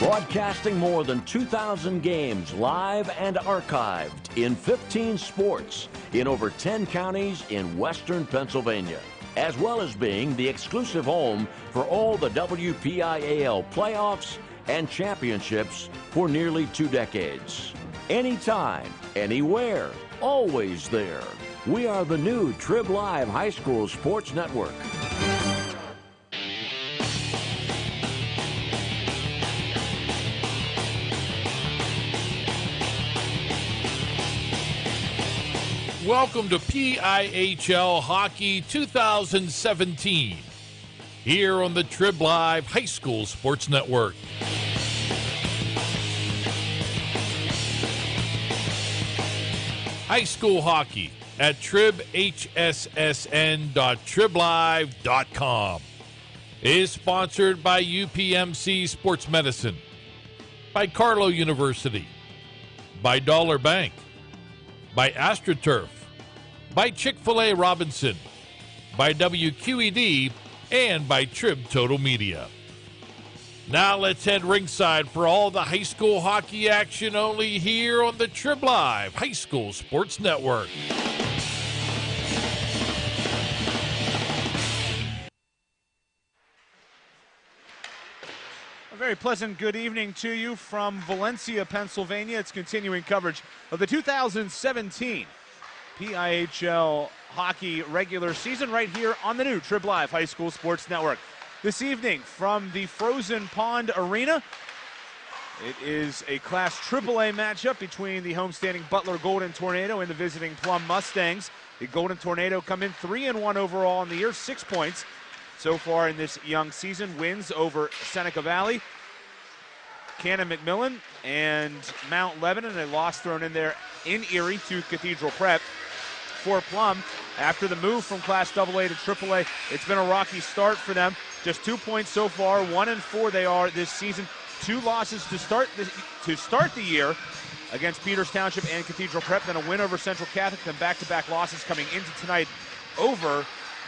Broadcasting more than 2,000 games live and archived in 15 sports in over 10 counties in western Pennsylvania, as well as being the exclusive home for all the WPIHL playoffs and championships for nearly 2 decades. Anytime, anywhere, always there. We are the new Trib Live High School Sports Network. Welcome to PIHL Hockey 2017 here on the Trib Live High School Sports Network. High school hockey at tribhssn.triblive.com is sponsored by UPMC Sports Medicine, by Carlow University, by Dollar Bank, by AstroTurf, by Chick-fil-A Robinson, by WQED, and by Trib Total Media. Now let's head ringside for all the high school hockey action only here on the Trib Live High School Sports Network. A very pleasant good evening to you from Valencia, Pennsylvania. It's continuing coverage of the 2017 PIHL Hockey regular season right here on the new Trib Live High School Sports Network. This evening from the Frozen Pond Arena, it is a Class AAA matchup between the homestanding Butler Golden Tornado and the visiting Plum Mustangs. The Golden Tornado come in 3-1 overall in the year, 6 points so far in this young season. Wins over Seneca Valley, Cannon McMillan, and Mount Lebanon. A loss thrown in there in Erie to Cathedral Prep. For Plum, after the move from Class AA to AAA, it's been a rocky start for them. Just 2 points so far, 1-4 they are this season. 2 losses to start the year against Peters Township and Cathedral Prep, then a win over Central Catholic, then back-to-back losses coming into tonight over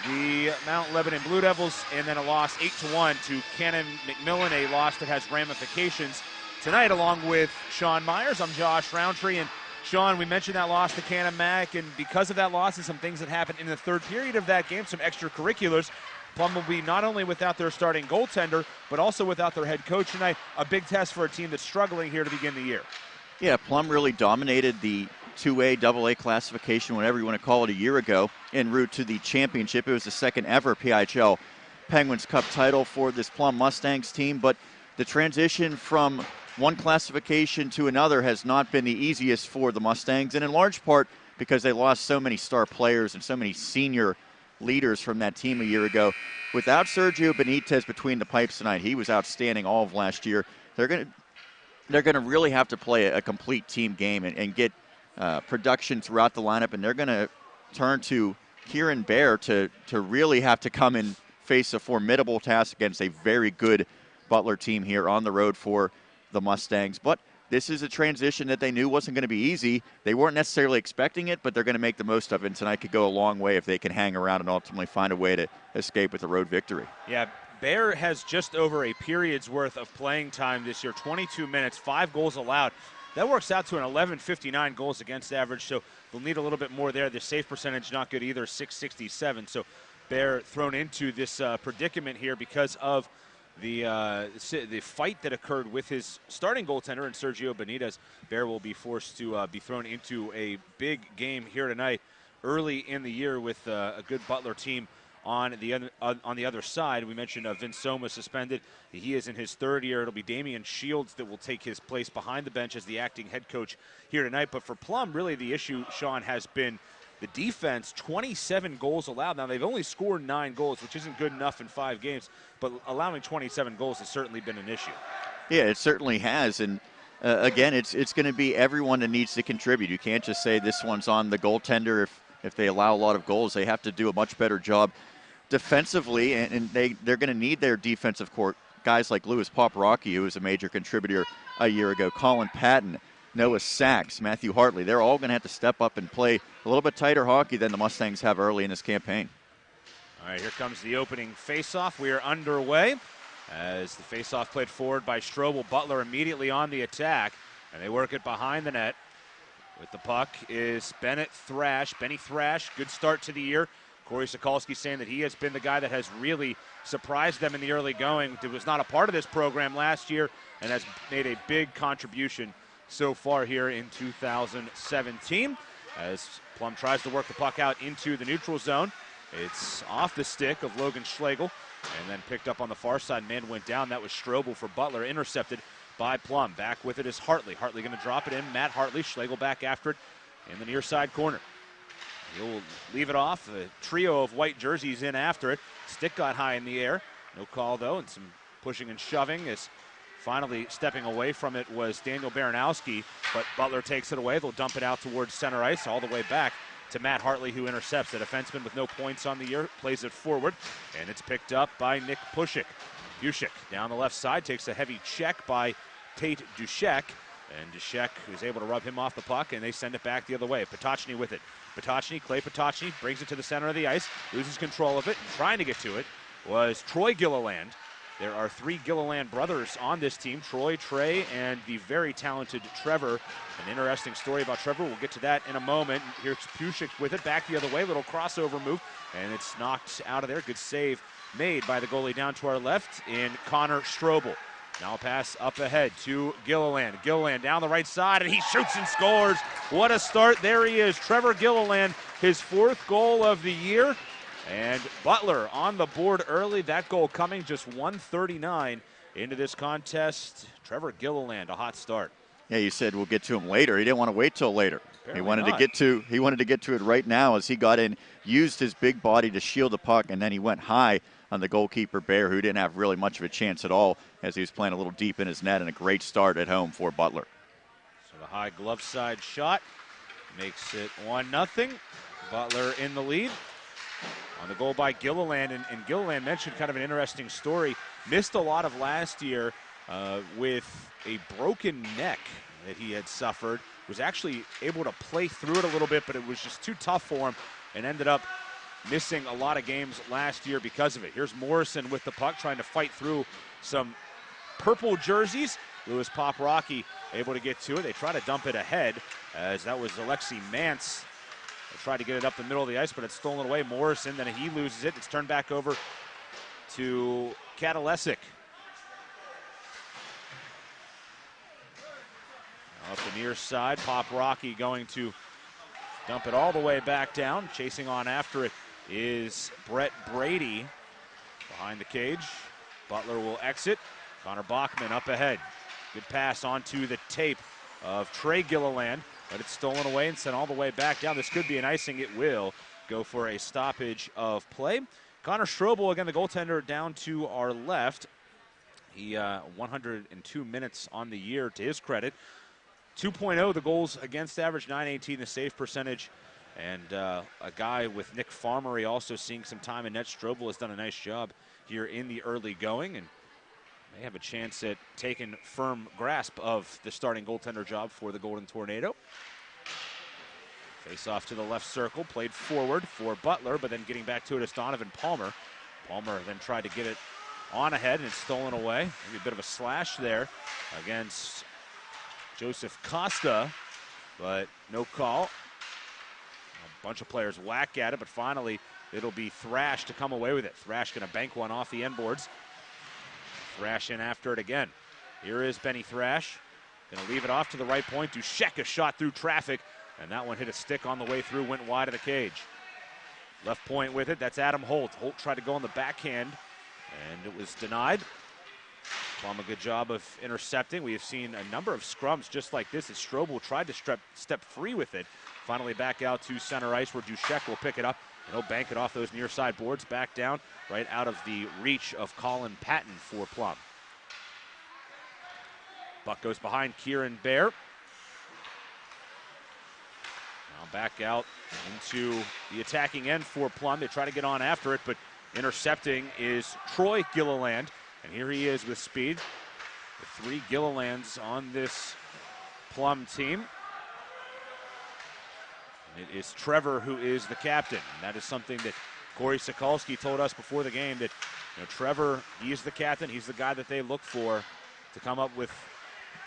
the Mount Lebanon Blue Devils, and then a loss 8-1 to Cannon McMillan, a loss that has ramifications tonight, along with Sean Meyers. I'm Josh Rowntree, and Sean, we mentioned that loss to Cannon Mac, and because of that loss and some things that happened in the third period of that game, some extracurriculars, Plum will be not only without their starting goaltender, but also without their head coach tonight. A big test for a team that's struggling here to begin the year. Yeah, Plum really dominated the 2A, AA classification, whatever you want to call it, a year ago, en route to the championship. It was the second ever PIHL Penguins Cup title for this Plum Mustangs team, but the transition from one classification to another has not been the easiest for the Mustangs, and in large part because they lost so many star players and so many senior leaders from that team a year ago. Without Sergio Benitez between the pipes tonight, he was outstanding all of last year. They're going to really have to play a complete team game and get production throughout the lineup, and they're going to turn to Kieran Bear to really have to come and face a formidable task against a very good Butler team here on the road for the Mustangs. But this is a transition that they knew wasn't going to be easy. They weren't necessarily expecting it, but they're going to make the most of it. And tonight could go a long way if they can hang around and ultimately find a way to escape with a road victory. Yeah, Bear has just over a period's worth of playing time this year, 22 minutes, 5 goals allowed. That works out to an 11.59 goals against average, so they'll need a little bit more there. The save percentage not good either, 667. So Bear thrown into this predicament here because of the fight that occurred with his starting goaltender and Sergio Benitez. Bear will be forced to be thrown into a big game here tonight, early in the year with a good Butler team on the other side. We mentioned Vince Soma suspended. He is in his third year. It'll be Damian Shields that will take his place behind the bench as the acting head coach here tonight. But for Plum, really the issue, Sean, has been the defense. 27 goals allowed. Now, they've only scored 9 goals, which isn't good enough in 5 games, but allowing 27 goals has certainly been an issue. Yeah, it certainly has. And again, it's going to be everyone that needs to contribute. You can't just say this one's on the goaltender if they allow a lot of goals. They have to do a much better job defensively, and they're going to need their defensive core. Guys like Louis Paparocki, who was a major contributor a year ago, Colin Patton, Noah Sachs, Matthew Hartley, they're all going to have to step up and play a little bit tighter hockey than the Mustangs have early in this campaign. All right, here comes the opening faceoff. We are underway. as the faceoff played forward by Strobel. Butler immediately on the attack, and they work it behind the net. With the puck is Benny Thrash. Good start to the year. Corey Sokolsky saying that he has been the guy that has really surprised them in the early going. He was not a part of this program last year and has made a big contribution so far here in 2017. As Plum tries to work the puck out into the neutral zone. It's off the stick of Logan Schlegel and then picked up on the far side. Man went down. That was Strobel for Butler, intercepted by Plum. Back with it is Hartley. Hartley going to drop it in. Matt Hartley. Schlegel back after it in the near side corner. He'll leave it off. A trio of white jerseys in after it. Stick got high in the air. No call, though, and some pushing and shoving. As finally stepping away from it was Daniel Baranowski, but Butler takes it away. They'll dump it out towards center ice, all the way back to Matt Hartley, who intercepts. The defenseman with no points on the year plays it forward, and it's picked up by Nick Pushik. Bushik down the left side takes a heavy check by Tate Dushek, and Dushek is able to rub him off the puck, and they send it back the other way. Potocny with it. Clay Potocny brings it to the center of the ice, loses control of it, and trying to get to it was Troy Gilliland. There are 3 Gilliland brothers on this team, Troy, Trey, and the very talented Trevor. An interesting story about Trevor. We'll get to that in a moment. Here's Pushik with it, back the other way, little crossover move, and it's knocked out of there. Good save made by the goalie down to our left in Connor Strobel. Now a pass up ahead to Gilliland. Gilliland down the right side, and he shoots and scores. What a start. There he is, Trevor Gilliland, his 4th goal of the year. And Butler on the board early. That goal coming just 1:39 into this contest. Trevor Gilliland, a hot start. Yeah, you said we'll get to him later. He didn't want to wait till later. Apparently he wanted not. to get to it right now as he got in, used his big body to shield the puck, and then he went high on the goalkeeper Bear, who didn't have really much of a chance at all as he was playing a little deep in his net, and a great start at home for Butler. So the high glove side shot makes it 1-0. Butler in the lead. On the goal by Gilliland, and Gilliland mentioned kind of an interesting story. Missed a lot of last year with a broken neck that he had suffered. Was actually able to play through it a little bit, but it was just too tough for him and ended up missing a lot of games last year because of it. Here's Morrison with the puck trying to fight through some purple jerseys. Louis Poprocki able to get to it. They try to dump it ahead as that was Alexi Mance. They tried to get it up the middle of the ice, but it's stolen away. Morrison, then he loses it. It's turned back over to Katalesic. Up the near side, Poprocki going to dump it all the way back down. Chasing on after it is Brett Brady behind the cage. Butler will exit. Connor Bachman up ahead. Good pass onto the tape of Trey Gilliland, but it's stolen away and sent all the way back down. This could be an icing. It will go for a stoppage of play. Connor Strobel, again, the goaltender down to our left. He 102 minutes on the year to his credit. 2.0 the goals against average, .918 the save percentage, and a guy with Nick Farmery also seeing some time in net. Strobel has done a nice job here in the early going and may have a chance at taking firm grasp of the starting goaltender job for the Golden Tornado. Face off to the left circle, played forward for Butler, but then getting back to it is Donovan Palmer. Palmer then tried to get it on ahead, and it's stolen away. Maybe a bit of a slash there against Joseph Costa, but no call. A bunch of players whack at it, but finally it'll be Thrash to come away with it. Thrash going to bank one off the end boards. Thrash in after it again. Here is Benny Thrash. Going to leave it off to the right point. Dushek a shot through traffic, and that one hit a stick on the way through, went wide of the cage. Left point with it, that's Adam Holt. Holt tried to go on the backhand, and it was denied. Plum a good job of intercepting. We have seen a number of scrums just like this as Strobel tried to step free with it. Finally back out to center ice where Dushek will pick it up, and he'll bank it off those near side boards back down right out of the reach of Colin Patton for Plum. Buck goes behind Kieran Bear. Now back out into the attacking end for Plum. They try to get on after it, but intercepting is Troy Gilliland. And here he is with speed. The 3 Gillilands on this Plum team. And it is Trevor who is the captain. And that is something that Corey Sokolsky told us before the game, that Trevor, he's the captain. He's the guy that they look for to come up with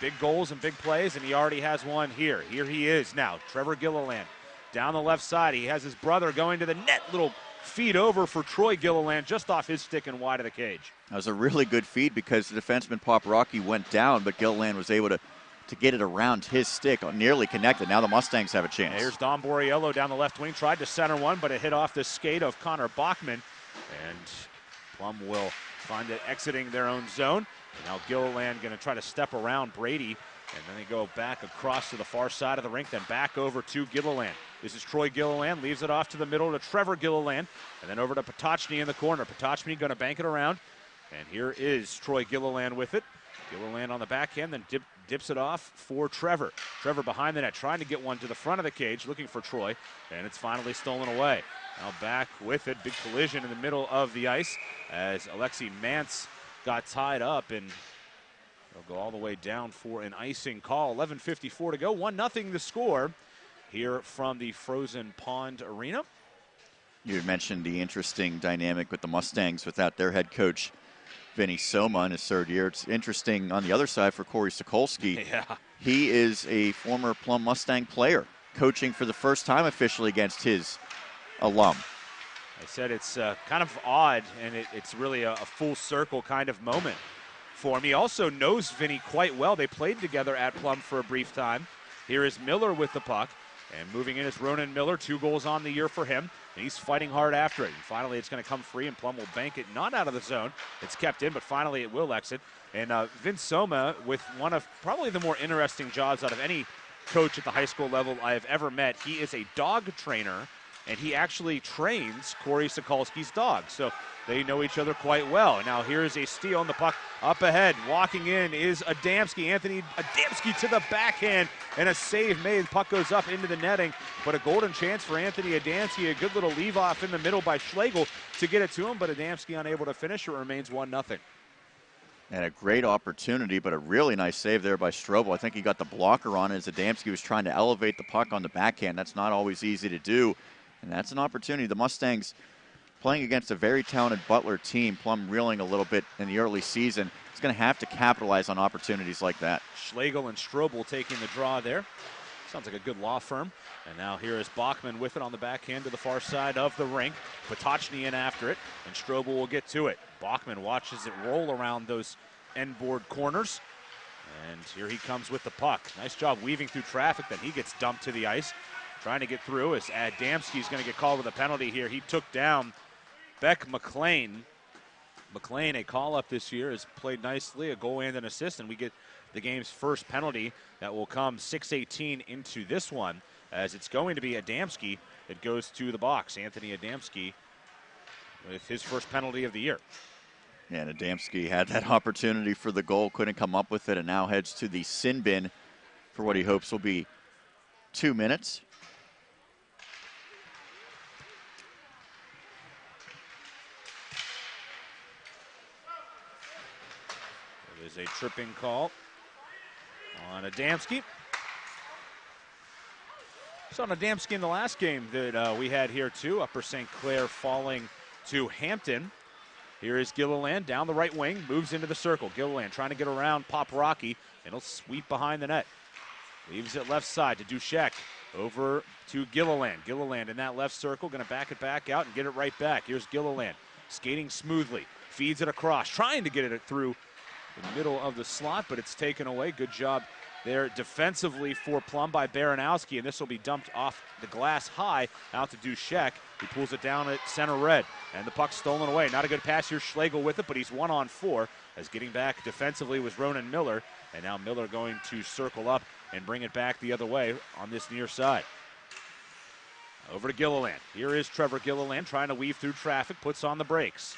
big goals and big plays, and he already has one here. Here he is now, Trevor Gilliland. Down the left side, he has his brother going to the net. Little feed over for Troy Gilliland, just off his stick and wide of the cage. That was a really good feed because the defenseman Rocky went down, but Gilliland was able to get it around his stick, nearly connected. Now the Mustangs have a chance. Here's Don Borriello down the left wing, tried to center one, but it hit off the skate of Connor Bachman, and Plum will find it exiting their own zone. And now Gilliland going to try to step around Brady, and then they go back across to the far side of the rink, then back over to Gilliland. This is Troy Gilliland, leaves it off to the middle to Trevor Gilliland, and then over to Potocny in the corner. Potocny going to bank it around, and here is Troy Gilliland with it. Gilliland on the backhand, then dips it off for Trevor. Trevor behind the net, trying to get one to the front of the cage, looking for Troy, and it's finally stolen away. Now back with it, big collision in the middle of the ice as Alexi Mance got tied up, and they'll go all the way down for an icing call. 11:54 to go, 1-0 the score here from the Frozen Pond Arena. You had mentioned the interesting dynamic with the Mustangs without their head coach, Vinny Soma, in his third year. It's interesting on the other side for Corey Sokolsky. Yeah. He is a former Plum Mustang player, coaching for the first time officially against his alum. I said it's kind of odd, and it's really a full circle kind of moment for him. He also knows Vinny quite well. They played together at Plum for a brief time. Here is Miller with the puck, and moving in is Ronan Miller, 2 goals on the year for him, and he's fighting hard after it. And finally, it's going to come free, and Plum will bank it, not out of the zone. It's kept in, but finally it will exit. And Vince Soma, with one of probably the more interesting jobs out of any coach at the high school level I have ever met. He is a dog trainer, and he actually trains Corey Sokolsky's dog. So they know each other quite well. And now here's a steal, and the puck up ahead. Walking in is Adamski. Anthony Adamski to the backhand, and a save made. The puck goes up into the netting, but a golden chance for Anthony Adamski. A good little leave-off in the middle by Schlegel to get it to him, but Adamski unable to finish. It remains 1-0. And a great opportunity, but a really nice save there by Strobel. I think he got the blocker on it as Adamski was trying to elevate the puck on the backhand. That's not always easy to do, and that's an opportunity. The Mustangs playing against a very talented Butler team, Plum reeling a little bit in the early season. It's going to have to capitalize on opportunities like that. Schlegel and Strobel taking the draw there. Sounds like a good law firm. And now here is Bachman with it on the backhand to the far side of the rink. Potocny in after it, and Strobel will get to it. Bachman watches it roll around those end board corners. And here he comes with the puck. Nice job weaving through traffic. Then he gets dumped to the ice. Trying to get through as Adamski's going to get called with a penalty here. He took down Beck McLean. McLean, a call-up this year, has played nicely, a goal and an assist, and we get the game's first penalty that will come 6:18 into this one, as it's going to be Adamski that goes to the box. Anthony Adamski with his first penalty of the year. Yeah, and Adamski had that opportunity for the goal, couldn't come up with it, and now heads to the sin bin for what he hopes will be 2 minutes. There's a tripping call on Adamski. Saw Adamski in the last game that we had here too. Upper St. Clair falling to Hampton. Here is Gilliland down the right wing, moves into the circle. Gilliland trying to get around Pop Rocky, and he'll sweep behind the net. Leaves it left side to Dushek. Over to Gilliland. Gilliland in that left circle, going to back it back out and get it right back. Here's Gilliland skating smoothly, feeds it across, trying to get it through the middle of the slot, but it's taken away. Good job there defensively for Plum by Baranowski, and this will be dumped off the glass high out to Dushek. He pulls it down at center red, and the puck's stolen away. Not a good pass here, Schlegel with it, but he's 1-on-4, as getting back defensively was Ronan Miller, and now Miller going to circle up and bring it back the other way on this near side. Over to Gilliland. Here is Trevor Gilliland trying to weave through traffic, puts on the brakes.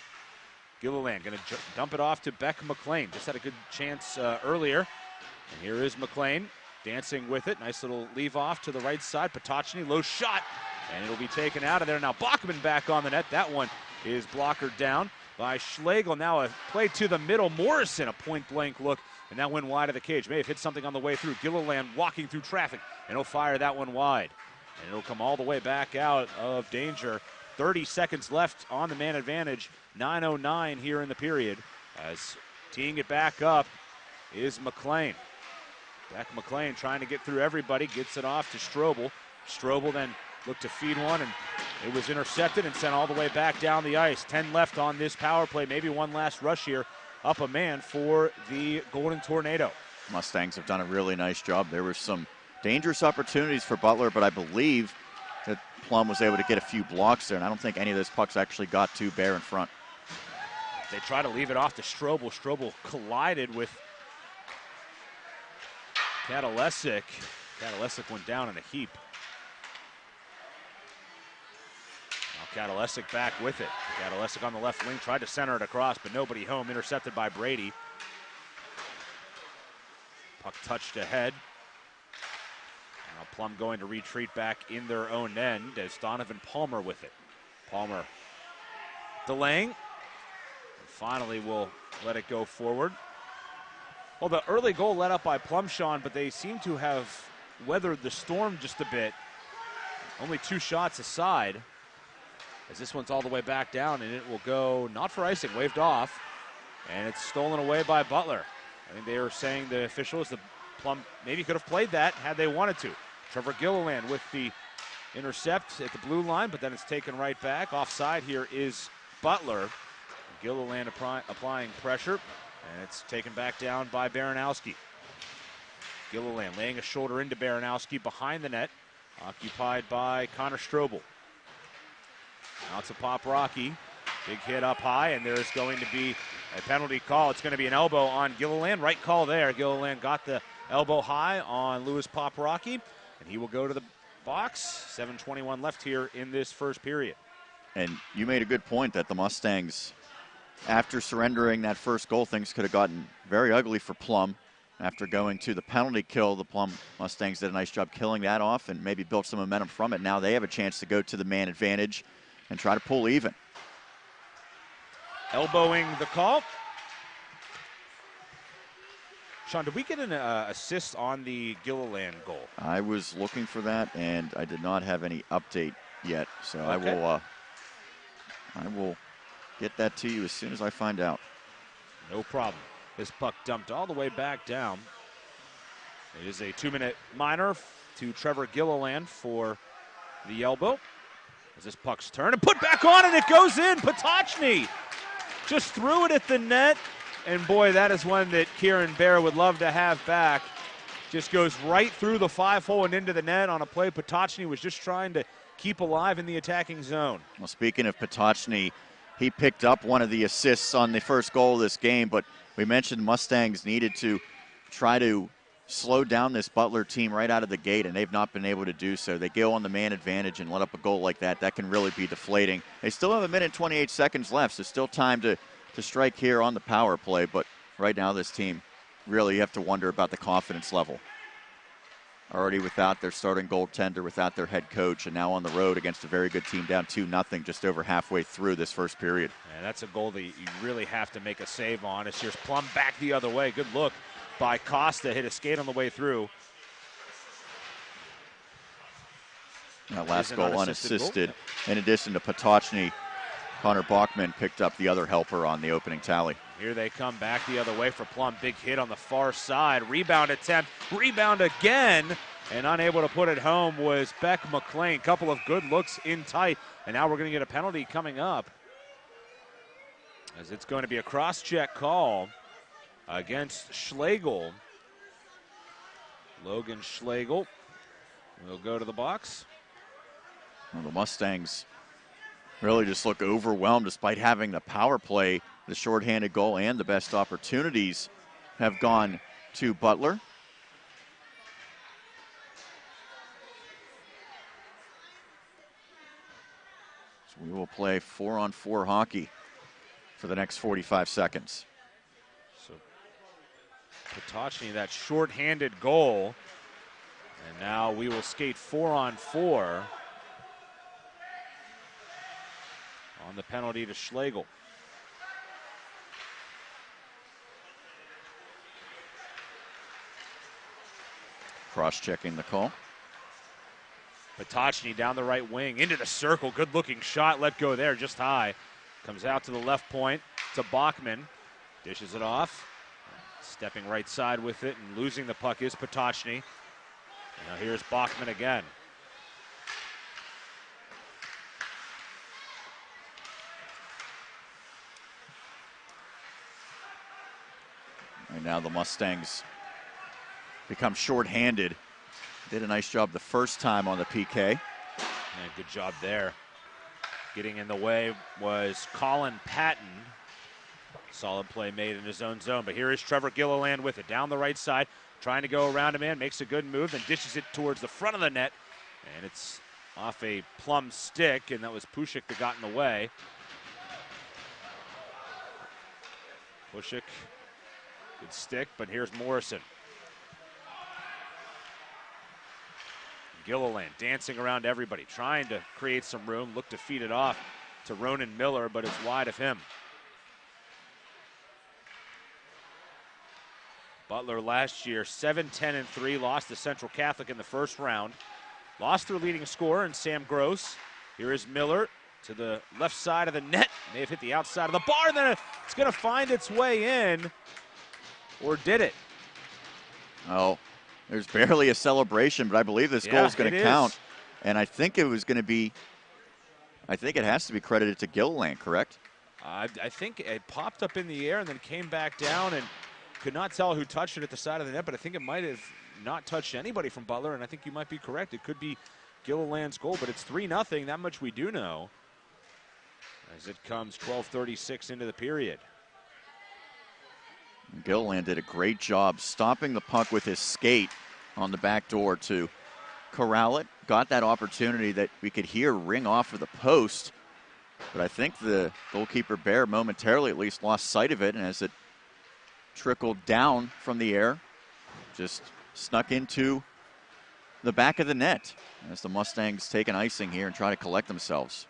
Gilliland going to dump it off to Beck McLean. Just had a good chance earlier. And here is McLean dancing with it. Nice little leave off to the right side. Potocny, low shot, and it'll be taken out of there. Now Bachman back on the net. That one is blockered down by Schlegel. Now a play to the middle. Morrison, a point-blank look, and that went wide of the cage. May have hit something on the way through. Gilliland walking through traffic, and he'll fire that one wide. And it'll come all the way back out of danger 30 seconds left on the man advantage. 9:09 here in the period. As teeing it back up is McLean. Beck McLean trying to get through everybody, gets it off to Strobel. Strobel then looked to feed one, and it was intercepted and sent all the way back down the ice. 10 left on this power play. Maybe one last rush here. Up a man for the Golden Tornado. Mustangs have done a really nice job. There were some dangerous opportunities for Butler, but I believe that Plum was able to get a few blocks there, and I don't think any of those pucks actually got to Bear in front. They try to leave it off to Strobel. Strobel collided with Kadalesic. Kadalesic went down in a heap. Now Kadalesic back with it. Kadalesic on the left wing, tried to center it across, but nobody home. Intercepted by Brady. Puck touched ahead. Now Plum going to retreat back in their own end as Donovan Palmer with it. Palmer delaying. And finally will let it go forward. Well, the early goal let up by Plum, Sean, but they seem to have weathered the storm just a bit. Only 2 shots aside, as this one's all the way back down, and it will go not for icing, waved off, and it's stolen away by Butler. I think they were saying, the officials, that Plum maybe could have played that had they wanted to. Trevor Gilliland with the intercept at the blue line, but then it's taken right back. Offside here is Butler. Gilliland applying pressure. And it's taken back down by Baranowski. Gilliland laying a shoulder into Baranowski behind the net, occupied by Connor Strobel. Now it's a pop Rocky. Big hit up high, and there's going to be a penalty call. It's going to be an elbow on Gilliland. Right call there. Gilliland got the elbow high on Louis Paparocki, and he will go to the box. 7:21 left here in this first period. And you made a good point that the Mustangs, after surrendering that first goal, things could have gotten very ugly for Plum. After going to the penalty kill, the Plum Mustangs did a nice job killing that off and maybe built some momentum from it. Now they have a chance to go to the man advantage and try to pull even. Elbowing the call. Sean, did we get an assist on the Gilliland goal? I was looking for that, and I did not have any update yet. So Okay. I will get that to you as soon as I find out. No problem. This puck dumped all the way back down. It is a 2-minute minor to Trevor Gilliland for the elbow. As this puck's turned and put back on, and it goes in. Potocny just threw it at the net. And boy, that is one that Kieran Bear would love to have back. Just goes right through the 5-hole and into the net on a play Potocny was just trying to keep alive in the attacking zone. Well, speaking of Potocny, he picked up one of the assists on the first goal of this game, but we mentioned Mustangs needed to try to slow down this Butler team right out of the gate, and they've not been able to do so. They go on the man advantage and let up a goal like that. That can really be deflating. They still have 1 minute and 28 seconds left, so still time to strike here on the power play, but right now this team, really you have to wonder about the confidence level. Already without their starting goaltender, without their head coach, and now on the road against a very good team down 2-0 just over halfway through this first period. And that's a goal that you really have to make a save on. It's just Plum back the other way. Good look by Costa, hit a skate on the way through. That last goal unassisted. In addition to Potocny, Connor Bachman picked up the other helper on the opening tally. Here they come back the other way for Plum. Big hit on the far side. Rebound attempt. Rebound again. And unable to put it home was Beck McLean. Couple of good looks in tight. And now we're going to get a penalty coming up, as it's going to be a cross-check call against Schlegel. Logan Schlegel will go to the box. Well, the Mustangs really just look overwhelmed despite having the power play. The shorthanded goal and the best opportunities have gone to Butler. So we will play 4-on-4 hockey for the next 45 seconds. So Potocny, that shorthanded goal. And now we will skate 4-on-4 on the penalty to Schlegel. Cross-checking the call. Potocny down the right wing, into the circle. Good looking shot, let go there, just high. Comes out to the left point to Bachman. Dishes it off. Stepping right side with it and losing the puck is Potocny. Now here's Bachman again. And now the Mustangs become shorthanded. Did a nice job the first time on the PK. Yeah, good job there. Getting in the way was Colin Patton. Solid play made in his own zone, but here is Trevor Gilliland with it. Down the right side, trying to go around a man, makes a good move, then dishes it towards the front of the net. And it's off a Plum stick, and that was Pushik that got in the way. Pushik, good stick, but here's Morrison. Gilliland dancing around everybody, trying to create some room, looked to feed it off to Ronan Miller, but it's wide of him. Butler last year, 7-10-3, lost to Central Catholic in the first round. Lost their leading scorer in Sam Gross. Here is Miller to the left side of the net. May have hit the outside of the bar, and then it's going to find its way in. Or did it? Oh, there's barely a celebration, but I believe this goal is going to count. And I think it was going to be, I think it has to be credited to Gilliland, correct? I think it popped up in the air and then came back down, and could not tell who touched it at the side of the net, but I think it might have not touched anybody from Butler, and I think you might be correct. It could be Gilliland's goal, but it's 3-0. That much we do know as it comes 12:36 into the period. Gilliland did a great job stopping the puck with his skate on the back door to corral it. Got that opportunity that we could hear ring off of the post, but I think the goalkeeper Bear momentarily at least lost sight of it, and as it trickled down from the air, just snuck into the back of the net as the Mustangs take an icing here and try to collect themselves.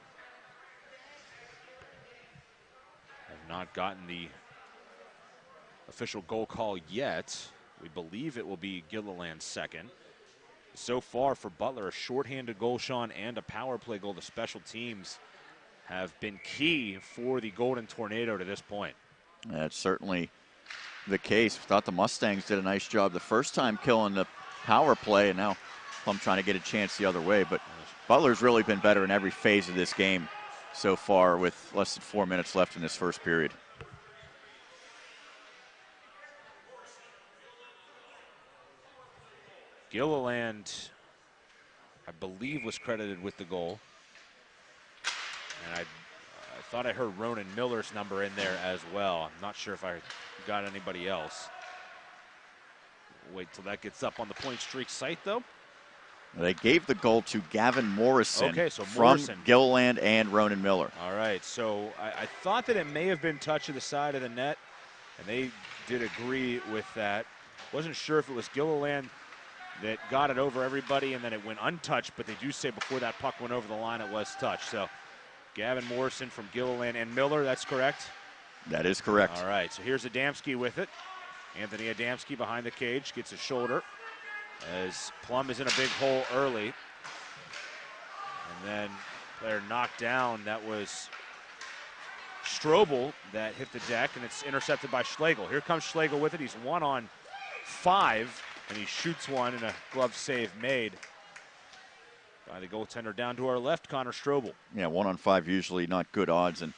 Have not gotten the official goal call yet. We believe it will be Gilliland's second. So far for Butler, a shorthanded goal, Sean, and a power play goal. The special teams have been key for the Golden Tornado to this point. That's certainly the case. Thought the Mustangs did a nice job the first time killing the power play, and now Plum trying to get a chance the other way. But Butler's really been better in every phase of this game so far with less than 4 minutes left in this first period. Gilliland, I believe, was credited with the goal. And I thought I heard Ronan Miller's number in there as well. I'm not sure if I got anybody else. Wait till that gets up on the Point Streak site, though. They gave the goal to Gavin Morrison, okay, so from Morrison. Gilliland and Ronan Miller. All right, so I thought that it may have been touch to the side of the net, and they did agree with that. Wasn't sure if it was Gilliland that got it over everybody and then it went untouched, but they do say before that puck went over the line it was touched. So Gavin Morrison from Gilliland and Miller, that's correct? That is correct. All right, so here's Adamski with it. Anthony Adamski behind the cage, gets his shoulder as Plum is in a big hole early. And then player knocked down, that was Strobel that hit the deck, and it's intercepted by Schlegel. Here comes Schlegel with it. He's 1 on 5, and he shoots one, and a glove save made by the goaltender down to our left, Connor Strobel. Yeah, 1 on 5 usually not good odds, and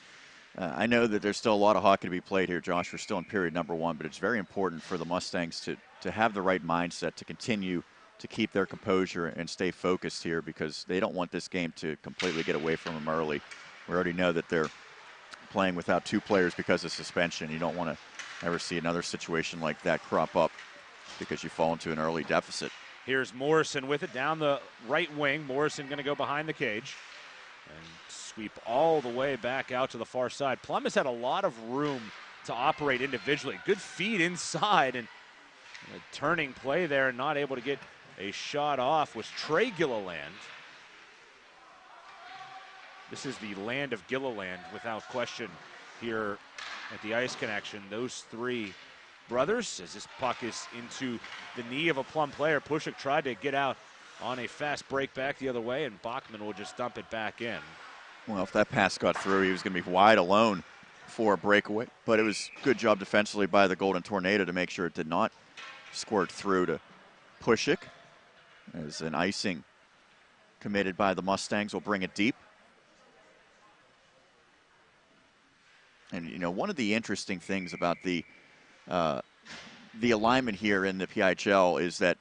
I know that there's still a lot of hockey to be played here, Josh. We're still in period number 1, but it's very important for the Mustangs to have the right mindset to continue to keep their composure and stay focused here, because they don't want this game to completely get away from them early. We already know that they're playing without 2 players because of suspension. You don't want to ever see another situation like that crop up because you fall into an early deficit. Here's Morrison with it down the right wing. Morrison going to go behind the cage and sweep all the way back out to the far side. Plum has had a lot of room to operate individually. Good feed inside, and a turning play there, and not able to get a shot off was Trey Gilliland. This is the land of Gilliland without question here at the Ice Connection. Those 3 brothers, as this puck is into the knee of a Plum player. Pushik tried to get out on a fast break back the other way, and Bachman will just dump it back in. Well, if that pass got through, he was going to be wide alone for a breakaway. But it was good job defensively by the Golden Tornado to make sure it did not squirt through to Pushik. As an icing committed by the Mustangs will bring it deep. And, you know, one of the interesting things about the alignment here in the PIHL is that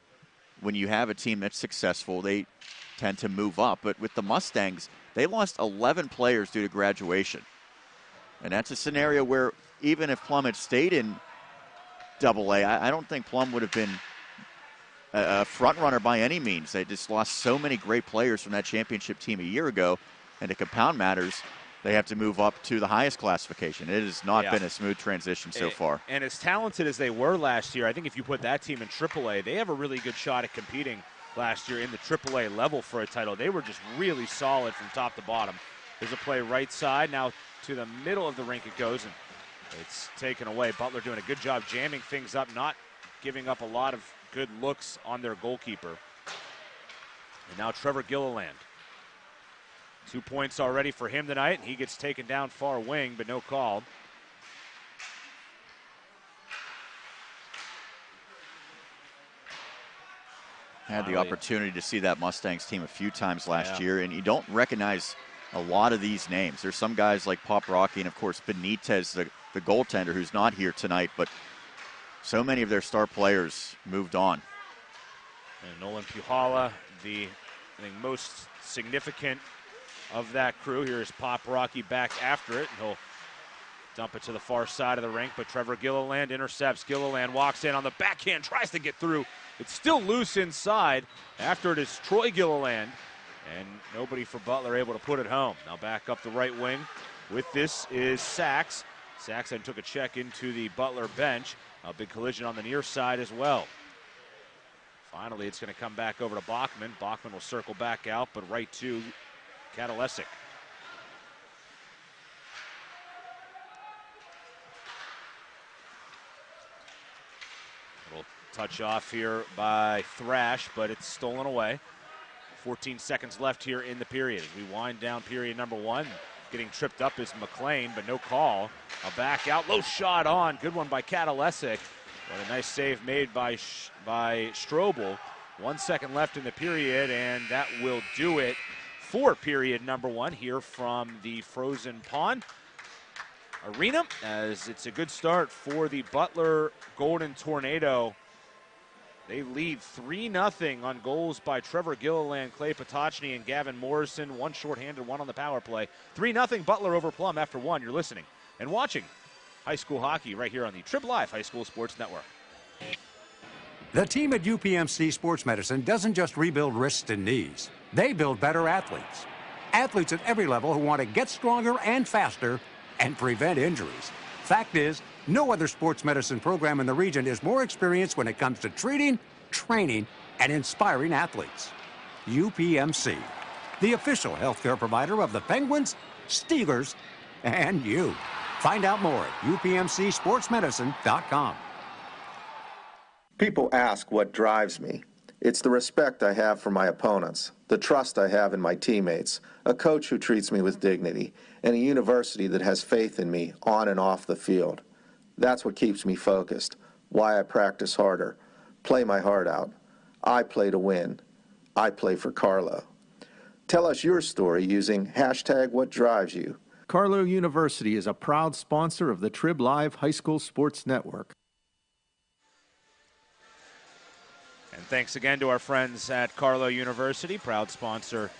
when you have a team that's successful, they tend to move up. But with the Mustangs, they lost 11 players due to graduation. And that's a scenario where even if Plum had stayed in AA, I don't think Plum would have been a front runner by any means. They just lost so many great players from that championship team a year ago. And to compound matters, they have to move up to the highest classification. It has not been a smooth transition so far. And as talented as they were last year, I think if you put that team in AAA, they have a really good shot at competing last year in the AAA level for a title. They were just really solid from top to bottom. There's a play right side. Now to the middle of the rink it goes, and it's taken away. Butler doing a good job jamming things up, not giving up a lot of good looks on their goalkeeper. And now Trevor Gilliland. 2 points already for him tonight. He gets taken down far wing, but no call. Had the opportunity to see that Mustangs team a few times last year, and you don't recognize a lot of these names. There's some guys like Pop Rocky and, of course, Benitez, the goaltender, who's not here tonight, but so many of their star players moved on. And Nolan Puhala, the I think most significant of that crew. Here is Pop Rocky back after it. He'll dump it to the far side of the rink, but Trevor Gilliland intercepts. Gilliland walks in on the backhand, tries to get through. It's still loose inside. After it is Troy Gilliland, and nobody for Butler able to put it home. Now back up the right wing. With this is Sachs. Sachs then took a check into the Butler bench. A big collision on the near side as well. Finally, it's going to come back over to Bachman. Bachman will circle back out, but right to Katalesic. Little touch off here by Thrash, but it's stolen away. 14 seconds left here in the period as we wind down period number one. Getting tripped up is McLean, but no call. A back out, low shot on. Good one by Katalesic. What a nice save made by Strobel. 1 second left in the period, and that will do it for period number one here from the Frozen Pond Arena, as it's a good start for the Butler Golden Tornado. They lead 3-0 on goals by Trevor Gilliland, Clay Potocny, and Gavin Morrison. One shorthanded, one on the power play. 3-0 Butler over Plum after one. You're listening and watching high school hockey right here on the Trib Live High School Sports Network. The team at UPMC Sports Medicine doesn't just rebuild wrists and knees. They build better athletes. Athletes at every level who want to get stronger and faster and prevent injuries. Fact is, no other sports medicine program in the region is more experienced when it comes to treating, training, and inspiring athletes. UPMC, the official healthcare provider of the Penguins, Steelers, and you. Find out more at upmcsportsmedicine.com. People ask what drives me. It's the respect I have for my opponents, the trust I have in my teammates, a coach who treats me with dignity, and a university that has faith in me on and off the field. That's what keeps me focused, why I practice harder, play my heart out. I play to win. I play for Carlo. Tell us your story using #WhatDriveYou. Carlo University is a proud sponsor of the Trib Live High School Sports Network. And thanks again to our friends at Carlo University, proud sponsor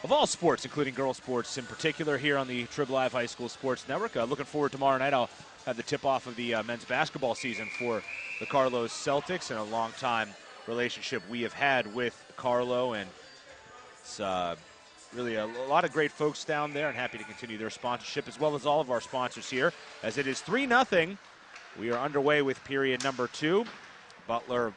of all sports, including girls sports in particular, here on the Trib Live High School Sports Network. Looking forward tomorrow night. I'll have the tip-off of the men's basketball season for the Carlos Celtics, and a long-time relationship we have had with Carlo, and it's really a lot of great folks down there, and happy to continue their sponsorship, as well as all of our sponsors here, as it is 3-0. We are underway with period number two. Butler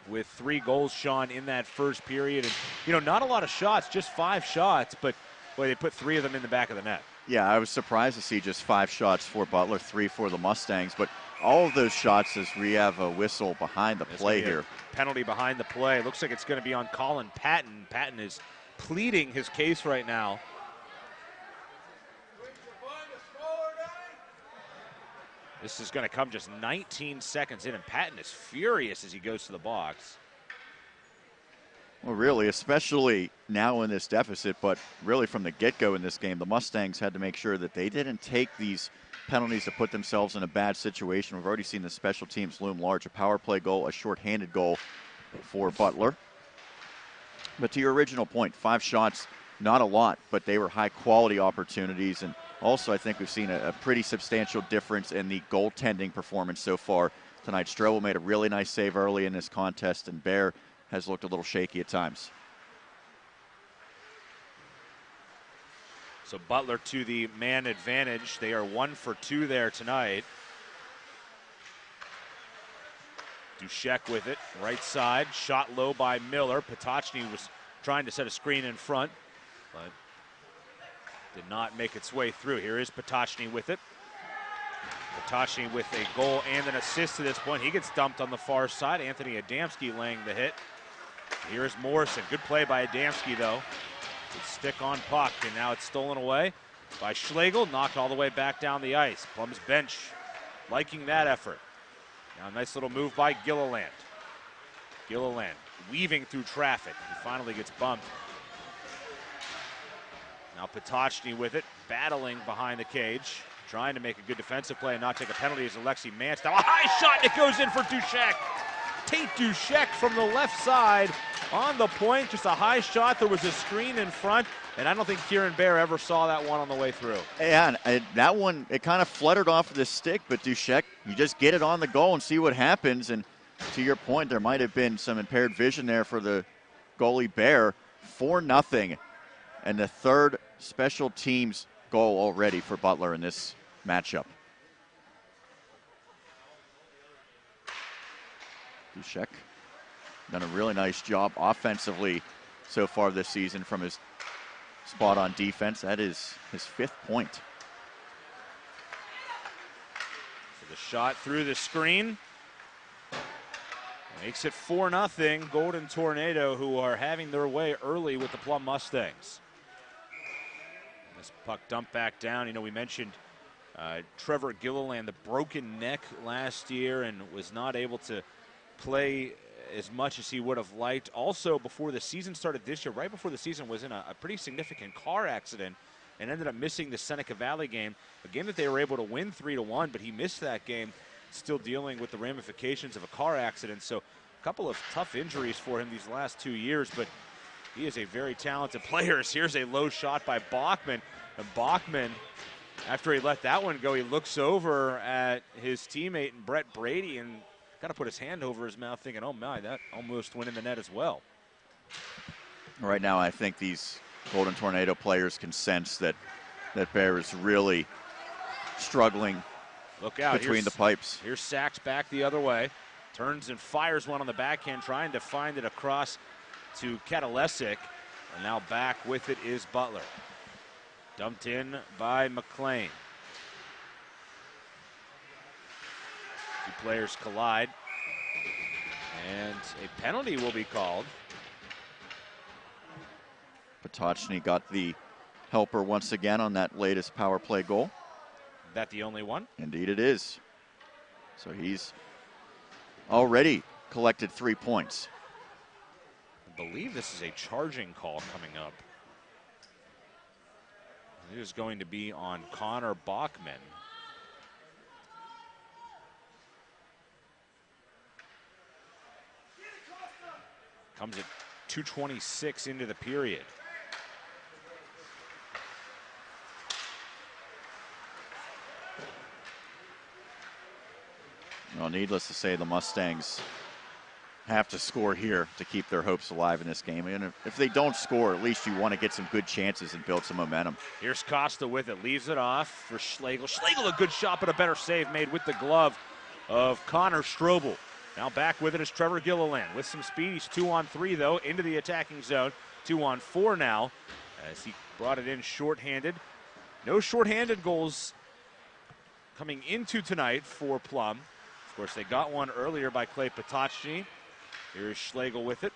with 3 goals, Sean, in that first period. And, you know, not a lot of shots, just 5 shots, but, boy, they put 3 of them in the back of the net. Yeah, I was surprised to see just 5 shots for Butler, 3 for the Mustangs. But all of those shots as we have a whistle behind the play here. Penalty behind the play. Looks like it's going to be on Colin Patton. Patton is pleading his case right now. This is going to come just 19 seconds in, and Patton is furious as he goes to the box. Well, really, especially now in this deficit, but really from the get-go in this game, the Mustangs had to make sure that they didn't take these penalties to put themselves in a bad situation. We've already seen the special teams loom large. A power play goal, a shorthanded goal for Butler. But to your original point, 5 shots, not a lot, but they were high-quality opportunities. And also, I think we've seen a pretty substantial difference in the goaltending performance so far tonight. Strobel made a really nice save early in this contest, and Bear has looked a little shaky at times. So Butler to the man advantage. They are 1 for 2 there tonight. Dushek with it, right side, shot low by Miller. Potocny was trying to set a screen in front, but did not make its way through. Here is Potocny with it. Potocny with a goal and an assist to this point. He gets dumped on the far side. Anthony Adamski laying the hit. Here's Morrison. Good play by Adamski, though. Good stick on puck, and now it's stolen away by Schlegel. Knocked all the way back down the ice. Plum's bench liking that effort. Now a nice little move by Gilliland. Gilliland weaving through traffic. He finally gets bumped. Now Potocny with it, battling behind the cage, trying to make a good defensive play and not take a penalty as Alexi Mance. Now a high shot, and it goes in for Dushek. Tate Dushek from the left side on the point. Just a high shot. There was a screen in front, and I don't think Kieran Bear ever saw that one on the way through. Yeah, and that one, it kind of fluttered off of the stick, but Dushek, you just get it on the goal and see what happens. And to your point, there might have been some impaired vision there for the goalie Bear. 4-0, and the third special teams goal already for Butler in this matchup. Dushek done a really nice job offensively so far this season from his spot on defense. That is his 5th point. So the shot through the screen makes it 4-0. Golden Tornado, who are having their way early with the Plum Mustangs. This puck dumped back down. You know, we mentioned Trevor Gilliland, the broken neck last year, and was not able to play as much as he would have liked. Also, before the season started this year, right before the season, was in a pretty significant car accident and ended up missing the Seneca Valley game, a game that they were able to win 3-1, but he missed that game, still dealing with the ramifications of a car accident. So a couple of tough injuries for him these last 2 years, but he is a very talented player. Here's a low shot by Bachman, and Bachman, after he let that one go, he looks over at his teammate and Brett Brady and got to put his hand over his mouth thinking, oh my, that almost went in the net as well. Right now, I think these Golden Tornado players can sense that Bear is really struggling. Look out, between the pipes. Here's Sachs back the other way. Turns and fires one on the backhand, trying to find it across to Katalesic. And now back with it is Butler. Dumped in by McLean. 2 players collide, and a penalty will be called. Potocny got the helper once again on that latest power play goal. That the only one? Indeed it is. So he's already collected 3 points. I believe this is a charging call coming up. It is going to be on Connor Bachman. Comes at 2:26 into the period. Well, needless to say, the Mustangs have to score here to keep their hopes alive in this game. And if they don't score, at least you want to get some good chances and build some momentum. Here's Costa with it, leaves it off for Schlegel. Schlegel, a good shot, but a better save made with the glove of Connor Strobel. Now back with it is Trevor Gilliland with some speed. He's 2-on-3, though, into the attacking zone. 2-on-4 now as he brought it in shorthanded. No shorthanded goals coming into tonight for Plum. Of course, they got one earlier by Clay Potocny. Here's Schlegel with it.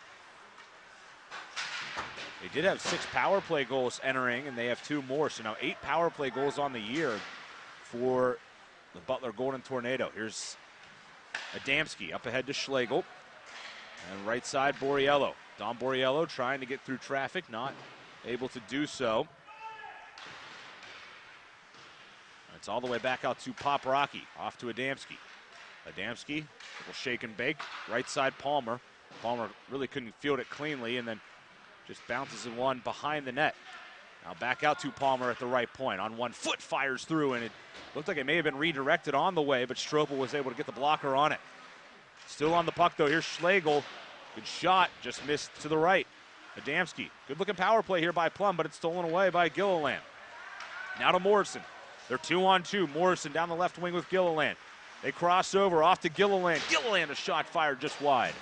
They did have 6 power play goals entering, and they have 2 more. So now 8 power play goals on the year for the Butler Golden Tornado. Here's Adamski up ahead to Schlegel. And right side, Borriello. Don Borriello trying to get through traffic, not able to do so. It's all the way back out to Poprocki, off to Adamski. Adamski will shake and bake. Right side, Palmer. Palmer really couldn't field it cleanly, and then just bounces in one behind the net. Now back out to Palmer at the right point. On one foot, fires through, and it looked like it may have been redirected on the way, but Strobel was able to get the blocker on it. Still on the puck, though. Here's Schlegel. Good shot, just missed to the right. Adamski, good-looking power play here by Plum, but it's stolen away by Gilliland. Now to Morrison. They're 2-on-2. Morrison down the left wing with Gilliland. They cross over, off to Gilliland. Gilliland, a shot fired just wide.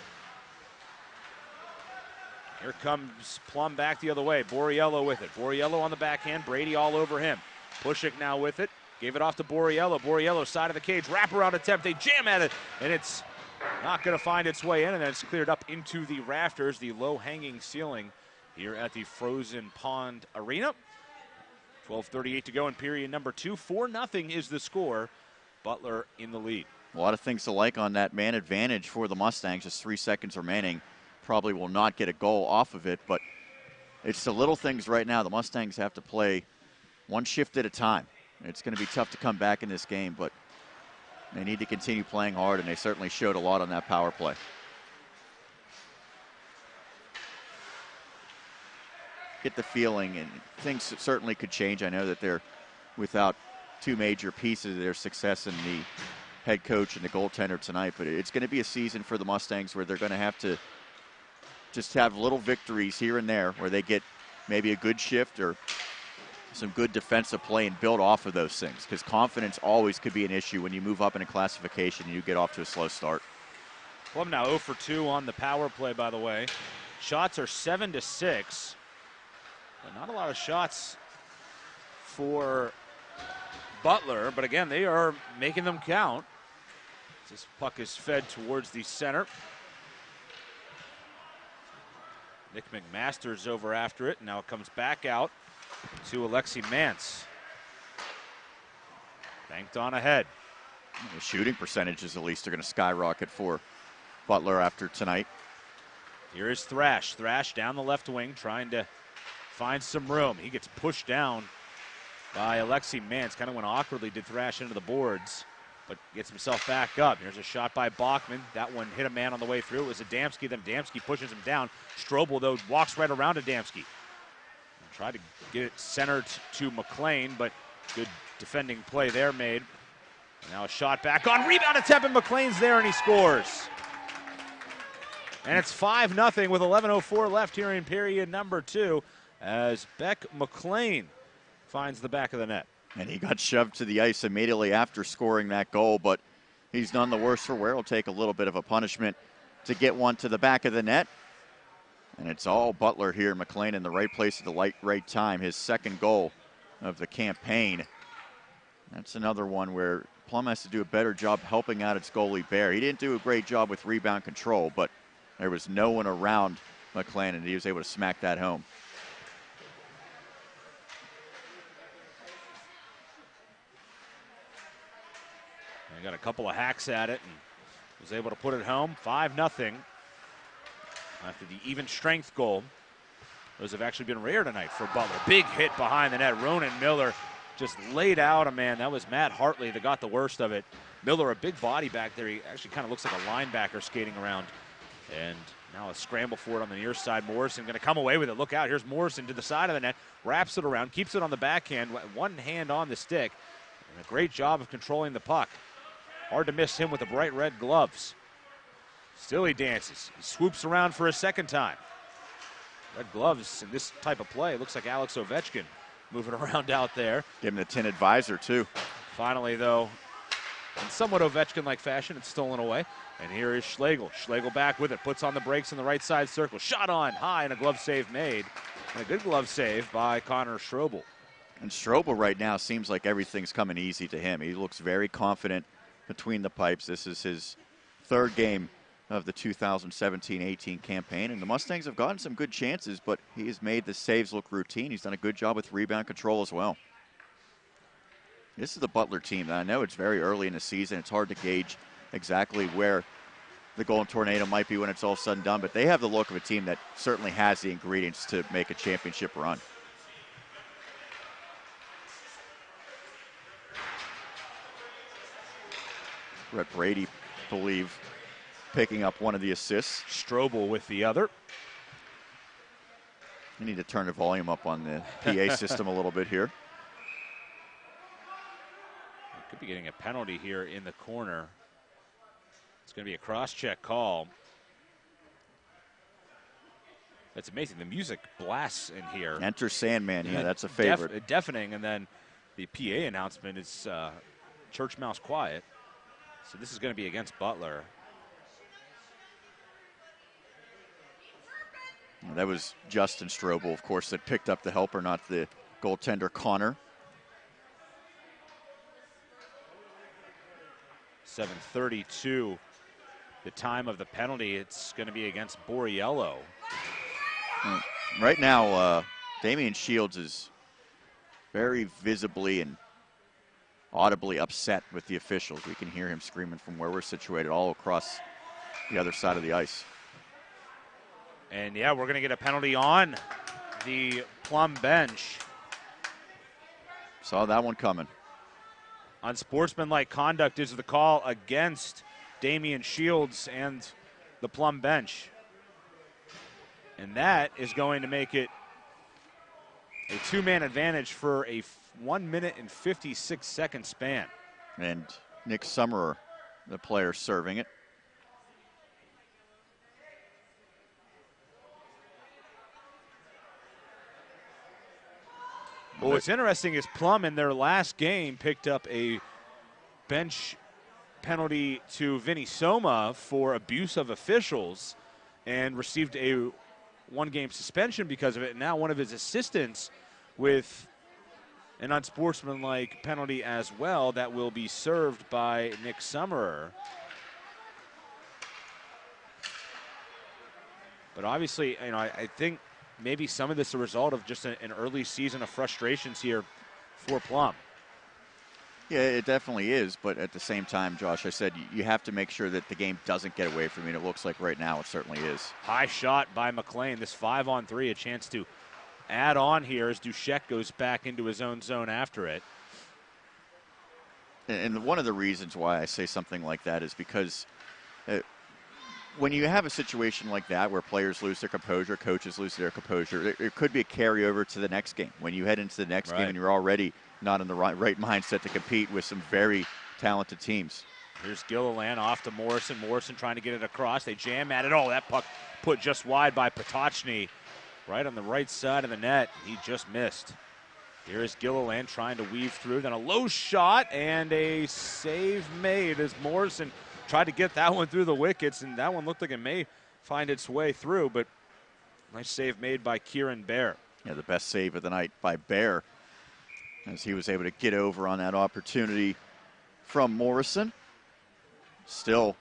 Here comes Plum back the other way. Borriello with it. Borriello on the backhand. Brady all over him. Pushik now with it. Gave it off to Borriello. Borriello, side of the cage. Wraparound attempt. They jam at it, and it's not going to find its way in, and then it's cleared up into the rafters, the low-hanging ceiling here at the Frozen Pond Arena. 12:38 to go in period number 2. 4-0 is the score. Butler in the lead. A lot of things to like on that man advantage for the Mustangs. Just 3 seconds remaining. Probably will not get a goal off of it, but it's the little things right now. The Mustangs have to play one shift at a time. It's going to be tough to come back in this game, but they need to continue playing hard, and they certainly showed a lot on that power play. Get the feeling, and things certainly could change. I know that they're without 2 major pieces of their success in the head coach and the goaltender tonight, but it's going to be a season for the Mustangs where they're going to have to just have little victories here and there where they get maybe a good shift or some good defensive play and build off of those things, because confidence always could be an issue when you move up in a classification and you get off to a slow start. Plum now 0 for 2 on the power play, by the way. Shots are 7-6. But not a lot of shots for Butler, but again, they are making them count. This puck is fed towards the center. Nick McMaster's over after it. Now it comes back out to Alexi Mance. Banked on ahead. The shooting percentages, at least, are going to skyrocket for Butler after tonight. Here is Thrash. Thrash down the left wing, trying to find some room. He gets pushed down by Alexi Mance. Kind of went awkwardly, did Thrash into the boards, but gets himself back up. Here's a shot by Bachman. That one hit a man on the way through. It was Adamski. Then Adamski pushes him down. Strobel, though, walks right around Adamski. Tried to get it centered to McLean, but good defending play there made. And now a shot back on. Rebound attempt, and McLean's there, and he scores. And it's 5-0 with 11:04 left here in period number 2 as Beck McLean finds the back of the net. And he got shoved to the ice immediately after scoring that goal, but he's none the worse for wear. He'll take a little bit of a punishment to get one to the back of the net. And it's all Butler here. McLean in the right place at the right time. His second goal of the campaign. That's another one where Plum has to do a better job helping out its goalie, Bear. He didn't do a great job with rebound control, but there was no one around McLean, and he was able to smack that home. He got a couple of hacks at it and was able to put it home. 5-0 after the even strength goal. Those have actually been rare tonight for Butler. Big hit behind the net. Ronan Miller just laid out a man. That was Matt Hartley that got the worst of it. Miller, a big body back there. He actually kind of looks like a linebacker skating around. And now a scramble for it on the near side. Morrison going to come away with it. Look out. Here's Morrison to the side of the net. Wraps it around. Keeps it on the backhand. One hand on the stick. And a great job of controlling the puck. Hard to miss him with the bright red gloves. Still he dances. He swoops around for a second time. Red gloves in this type of play. Looks like Alex Ovechkin moving around out there. Give him the tinted visor, too. Finally, though, in somewhat Ovechkin-like fashion, it's stolen away. And here is Schlegel. Schlegel back with it. Puts on the brakes in the right side circle. Shot on high, and a glove save made. And a good glove save by Connor Strobel. And Strobel right now seems like everything's coming easy to him. He looks very confident between the pipes. This is his third game of the 2017-18 campaign, and the Mustangs have gotten some good chances, but he has made the saves look routine. He's done a good job with rebound control as well. This is the Butler team. I know it's very early in the season. It's hard to gauge exactly where the Golden Tornado might be when it's all said and done, but they have the look of a team that certainly has the ingredients to make a championship run. Brett Brady, I believe, picking up one of the assists. Strobel with the other. You need to turn the volume up on the PA system a little bit here. Could be getting a penalty here in the corner. It's going to be a cross-check call. That's amazing. The music blasts in here. Enter Sandman. Yeah, that's a favorite. Deafening, and then the PA announcement is church mouse quiet. So this is going to be against Butler. That was Justin Strobel, of course, that picked up the helper, not the goaltender Connor. 7:32. The time of the penalty, it's going to be against Borriello. Right now, Damian Shields is very visibly and audibly upset with the officials. We can hear him screaming from where we're situated all across the other side of the ice. And yeah, we're going to get a penalty on the Plum bench. Saw that one coming. Unsportsmanlike conduct is the call against Damian Shields and the Plum bench. And that is going to make it a two-man advantage for a 1 minute and 56-second span. And Nick Summerer, the player, serving it. Well, what's interesting is Plum in their last game picked up a bench penalty to Vinny Soma for abuse of officials and received a one-game suspension because of it. And now one of his assistants with an unsportsmanlike penalty as well that will be served by Nick Summerer. But obviously, you know, I think maybe some of this is a result of just an early season of frustrations here for Plum. Yeah, it definitely is, but at the same time, Josh, I said you have to make sure that the game doesn't get away from you, and it looks like right now it certainly is. High shot by McLean. This 5-on-3, a chance to add on here as Duchek goes back into his own zone after it. And one of the reasons why I say something like that is because when you have a situation like that where players lose their composure, coaches lose their composure, it could be a carryover to the next game. When you head into the next game and you're already not in the right mindset to compete with some very talented teams. Here's Gilliland off to Morrison. Morrison trying to get it across. They jam at it. Oh, that puck put just wide by Potoczny. Right on the right side of the net. He just missed. Here is Gilliland trying to weave through. Then a low shot and a save made as Morrison tried to get that one through the wickets, and that one looked like it may find its way through, but nice save made by Kieran Bear. Yeah, the best save of the night by Bear as he was able to get over on that opportunity from Morrison. Still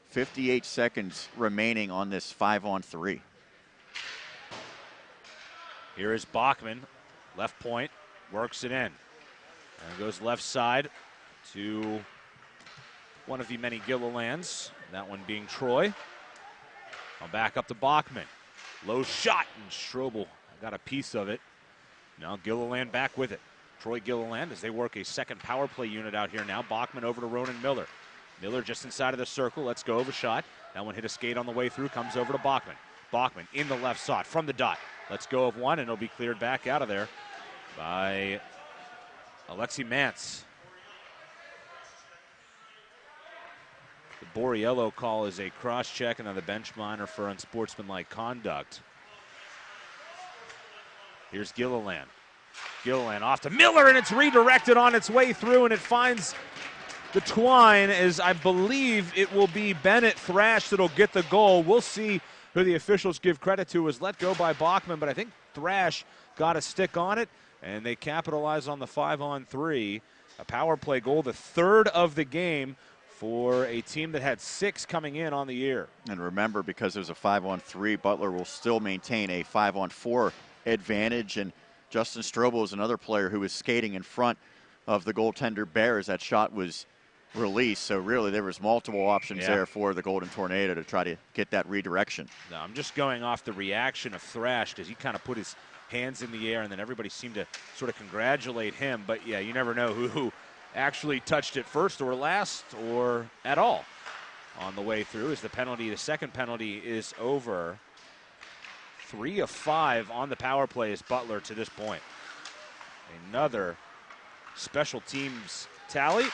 58 seconds remaining on this 5-on-3. Here is Bachman, left point, works it in. And goes left side to one of the many Gillilands, that one being Troy. I'll back up to Bachman. Low shot, and Strobel got a piece of it. Now Gilliland back with it. Troy Gilliland as they work a second power play unit out here now. Bachman over to Ronan Miller. Miller just inside of the circle. Let's go of a shot. That one hit a skate on the way through. Comes over to Bachman. Bachman in the left side from the dot. Let's go of one, and it'll be cleared back out of there by Alexi Mance. The Borriello call is a cross check, and then the bench minor for unsportsmanlike conduct. Here's Gilliland. Gilliland off to Miller, and it's redirected on its way through, and it finds the twine as I believe it will be Bennett Thrash that'll get the goal. We'll see who the officials give credit to. Was let go by Bachman, but I think Thrash got a stick on it, and they capitalize on the 5-on-3. A power play goal, the third of the game for a team that had 6 coming in on the year. And remember, because it was a 5-on-3, Butler will still maintain a 5-on-4 advantage. And Justin Strobel is another player who was skating in front of the goaltender Bear as that shot was released. So really there was multiple options there for the Golden Tornado to try to get that redirection. No, I'm just going off the reaction of Thrash because he kind of put his hands in the air and then everybody seemed to sort of congratulate him. But yeah, you never know who actually touched it first or last or at all on the way through. As the second penalty is over. 3 of 5 on the power play is Butler to this point. Another special teams tally.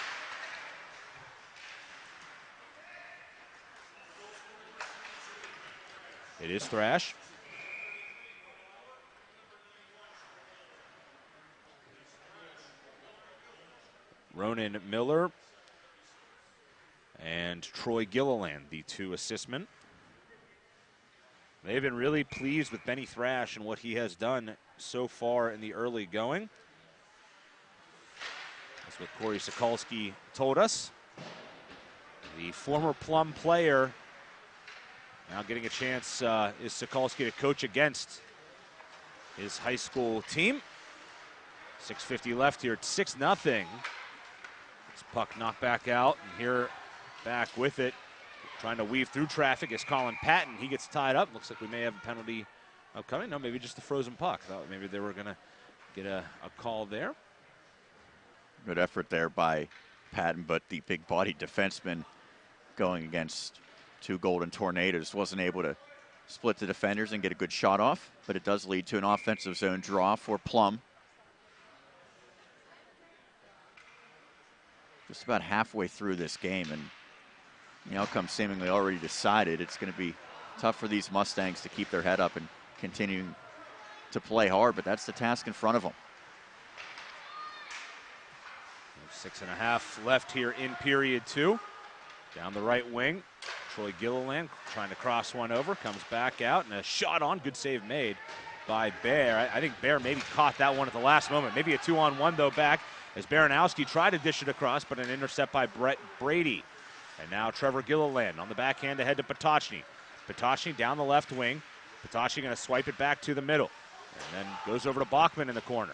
It is Thrash. Ronan Miller and Troy Gilliland, the 2 assistmen. They've been really pleased with Benny Thrash and what he has done so far in the early going. That's what Corey Sokolsky told us. The former Plum player now getting a chance is Sokolsky to coach against his high school team. 6:50 left here. It's 6-0. This puck knocked back out, and here back with it. Trying to weave through traffic is Colin Patton. He gets tied up. Looks like we may have a penalty upcoming. No, maybe just a frozen puck. Thought maybe they were going to get a call there. Good effort there by Patton, but the big-bodied defenseman going against 2 Golden Tornadoes wasn't able to split the defenders and get a good shot off, but it does lead to an offensive zone draw for Plum. Just about halfway through this game, and the outcome seemingly already decided. It's going to be tough for these Mustangs to keep their head up and continuing to play hard, but that's the task in front of them. 6.5 left here in period 2. Down the right wing, Troy Gilliland trying to cross one over, comes back out, and a shot on. Good save made by Bear. I think Bear maybe caught that one at the last moment. Maybe a 2-on-1 though back as Baranowski tried to dish it across, but an intercept by Brett Brady. And now Trevor Gilliland on the backhand ahead to Potocny. Potocny down the left wing. Potocny going to swipe it back to the middle. And then goes over to Bachman in the corner.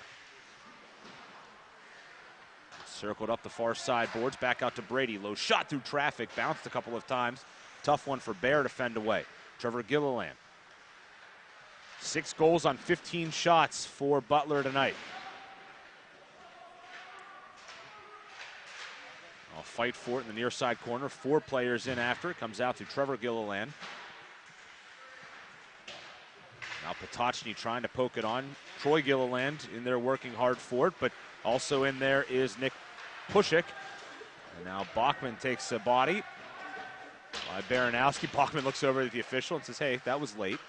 Circled up the far side boards, back out to Brady. Low shot through traffic, bounced a couple of times. Tough one for Bear to fend away. Trevor Gilliland. 6 goals on 15 shots for Butler tonight. I'll fight for it in the near side corner. 4 players in after it. Comes out to Trevor Gilliland. Now Potocny trying to poke it on. Troy Gilliland in there working hard for it, but also in there is Nick Pushik. And now Bachman takes a body by Baranowski. Bachman looks over at the official and says, hey, that was late.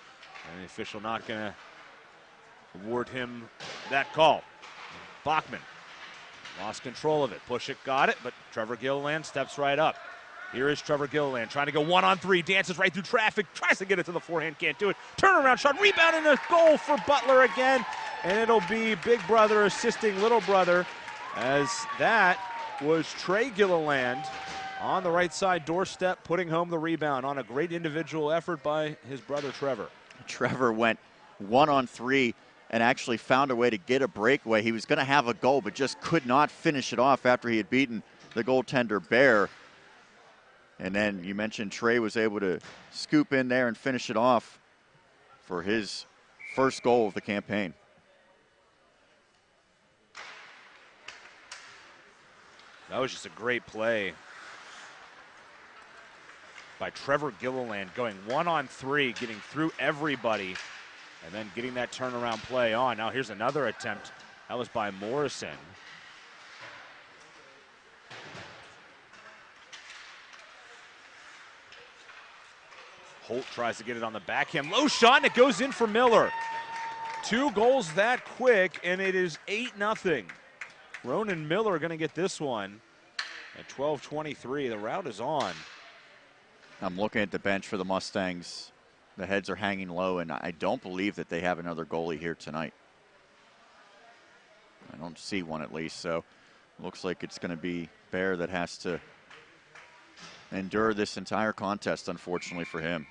And the official not going to award him that call. Bachman lost control of it. Pushik got it, but Trevor Gilliland steps right up. Here is Trevor Gilliland trying to go 1-on-3, dances right through traffic, tries to get it to the forehand, can't do it. Turnaround shot, rebound, and a goal for Butler again. And it'll be big brother assisting little brother, as that was Trey Gilliland on the right side doorstep, putting home the rebound on a great individual effort by his brother Trevor. Trevor went 1-on-3 and actually found a way to get a breakaway. He was going to have a goal, but just could not finish it off after he had beaten the goaltender Bear. And then you mentioned Trey was able to scoop in there and finish it off for his first goal of the campaign. That was just a great play by Trevor Gilliland, going 1-on-3, getting through everybody, and then getting that turnaround play on. Now here's another attempt. That was by Morrison. Holt tries to get it on the backhand. Low shot, and it goes in for Miller. 2 goals that quick, and it is 8-0. Ronan Miller going to get this one at 12:23. The route is on. I'm looking at the bench for the Mustangs. The heads are hanging low, and I don't believe that they have another goalie here tonight. I don't see one at least, so looks like it's going to be Bear that has to endure this entire contest, unfortunately for him.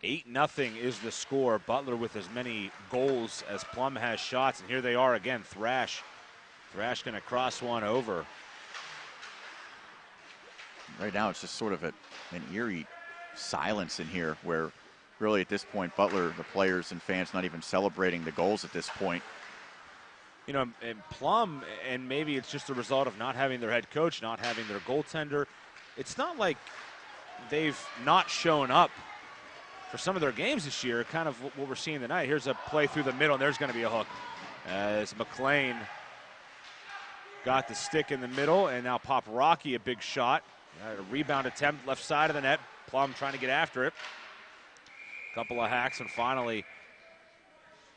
Eight 0 is the score. Butler with as many goals as Plum has shots, and here they are again. Thrash going to cross one over. Right now it's just sort of an eerie silence in here where really at this point Butler, the players and fans, not even celebrating the goals at this point. You know, and Plum, and maybe it's just a result of not having their head coach, not having their goaltender. It's not like they've not shown up for some of their games this year, kind of what we're seeing tonight. Here's a play through the middle, and there's going to be a hook. As McLean got the stick in the middle, and now Rocky a big shot. A rebound attempt left side of the net. Plum trying to get after it. Couple of hacks, and finally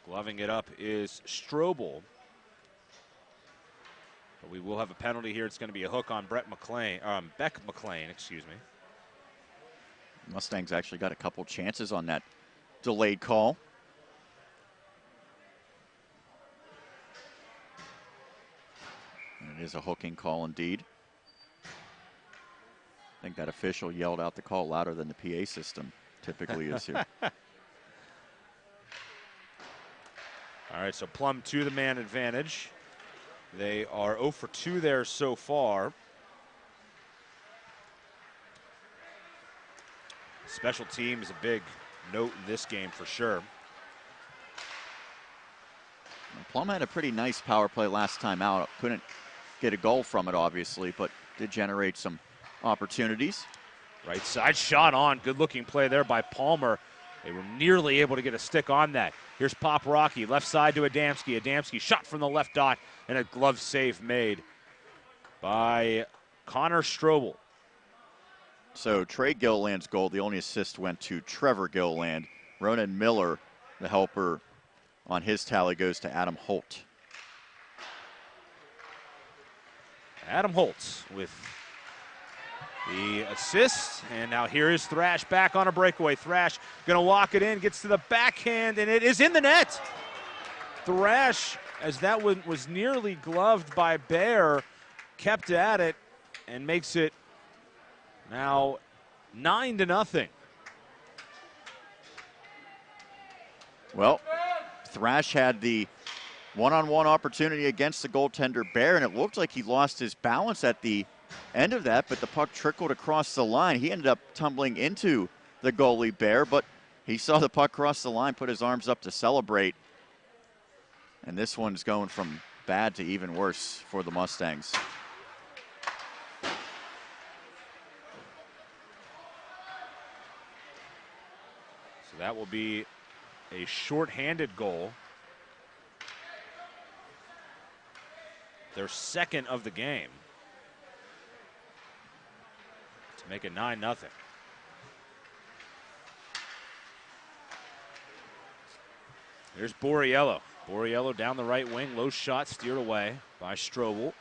gloving it up is Strobel. But we will have a penalty here. It's going to be a hook on Beck McLean, excuse me. Mustangs actually got a couple chances on that delayed call. And it is a hooking call indeed. I think that official yelled out the call louder than the PA system typically is here. All right, so Plum to the man advantage. They are 0 for 2 there so far. Special teams a big note in this game for sure. Plum had a pretty nice power play last time out. Couldn't get a goal from it, obviously, but did generate some opportunities. Right side shot on. Good looking play there by Palmer. They were nearly able to get a stick on that. Here's Rocky, left side to Adamski. Adamski shot from the left dot, and a glove save made by Connor Strobel. So Trey Gilliland's goal, the only assist went to Trevor Gilliland. Ronan Miller, the helper, on his tally goes to Adam Holt. Adam Holtz with the assist, and now here is Thrash back on a breakaway. Thrash gonna walk it in, gets to the backhand, and it is in the net. Thrash, as that one was nearly gloved by Bear, kept at it and makes it now 9-0. Well, Thrash had the one-on-one opportunity against the goaltender Bear, and it looked like he lost his balance at the end of that, but the puck trickled across the line. He ended up tumbling into the goalie Bear, but he saw the puck cross the line, put his arms up to celebrate. And this one's going from bad to even worse for the Mustangs. So that will be a shorthanded goal. Their second of the game. To make it 9-0. There's Borriello. Borriello down the right wing. Low shot steered away by Strobel. I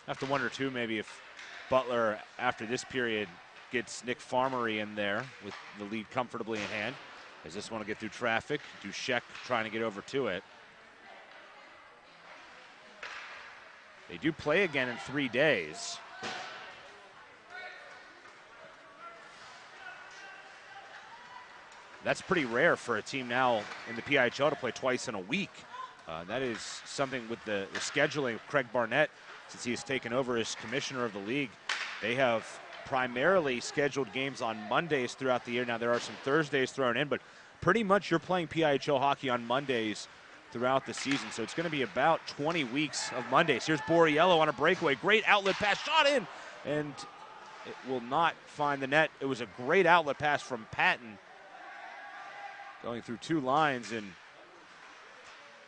have to wonder, too, maybe if Butler, after this period, gets Nick Farmery in there with the lead comfortably in hand. As this one will get through traffic. Dushek trying to get over to it. They do play again in 3 days. That's pretty rare for a team now in the PIHL to play twice in a week. That is something with the scheduling of Craig Barnett, since he has taken over as commissioner of the league. They have primarily scheduled games on Mondays throughout the year. Now, there are some Thursdays thrown in, but pretty much you're playing PIHL hockey on Mondays throughout the season. So it's going to be about 20 weeks of Mondays. Here's Borriello on a breakaway. Great outlet pass, shot in, and it will not find the net. It was a great outlet pass from Patton, going through 2 lines, and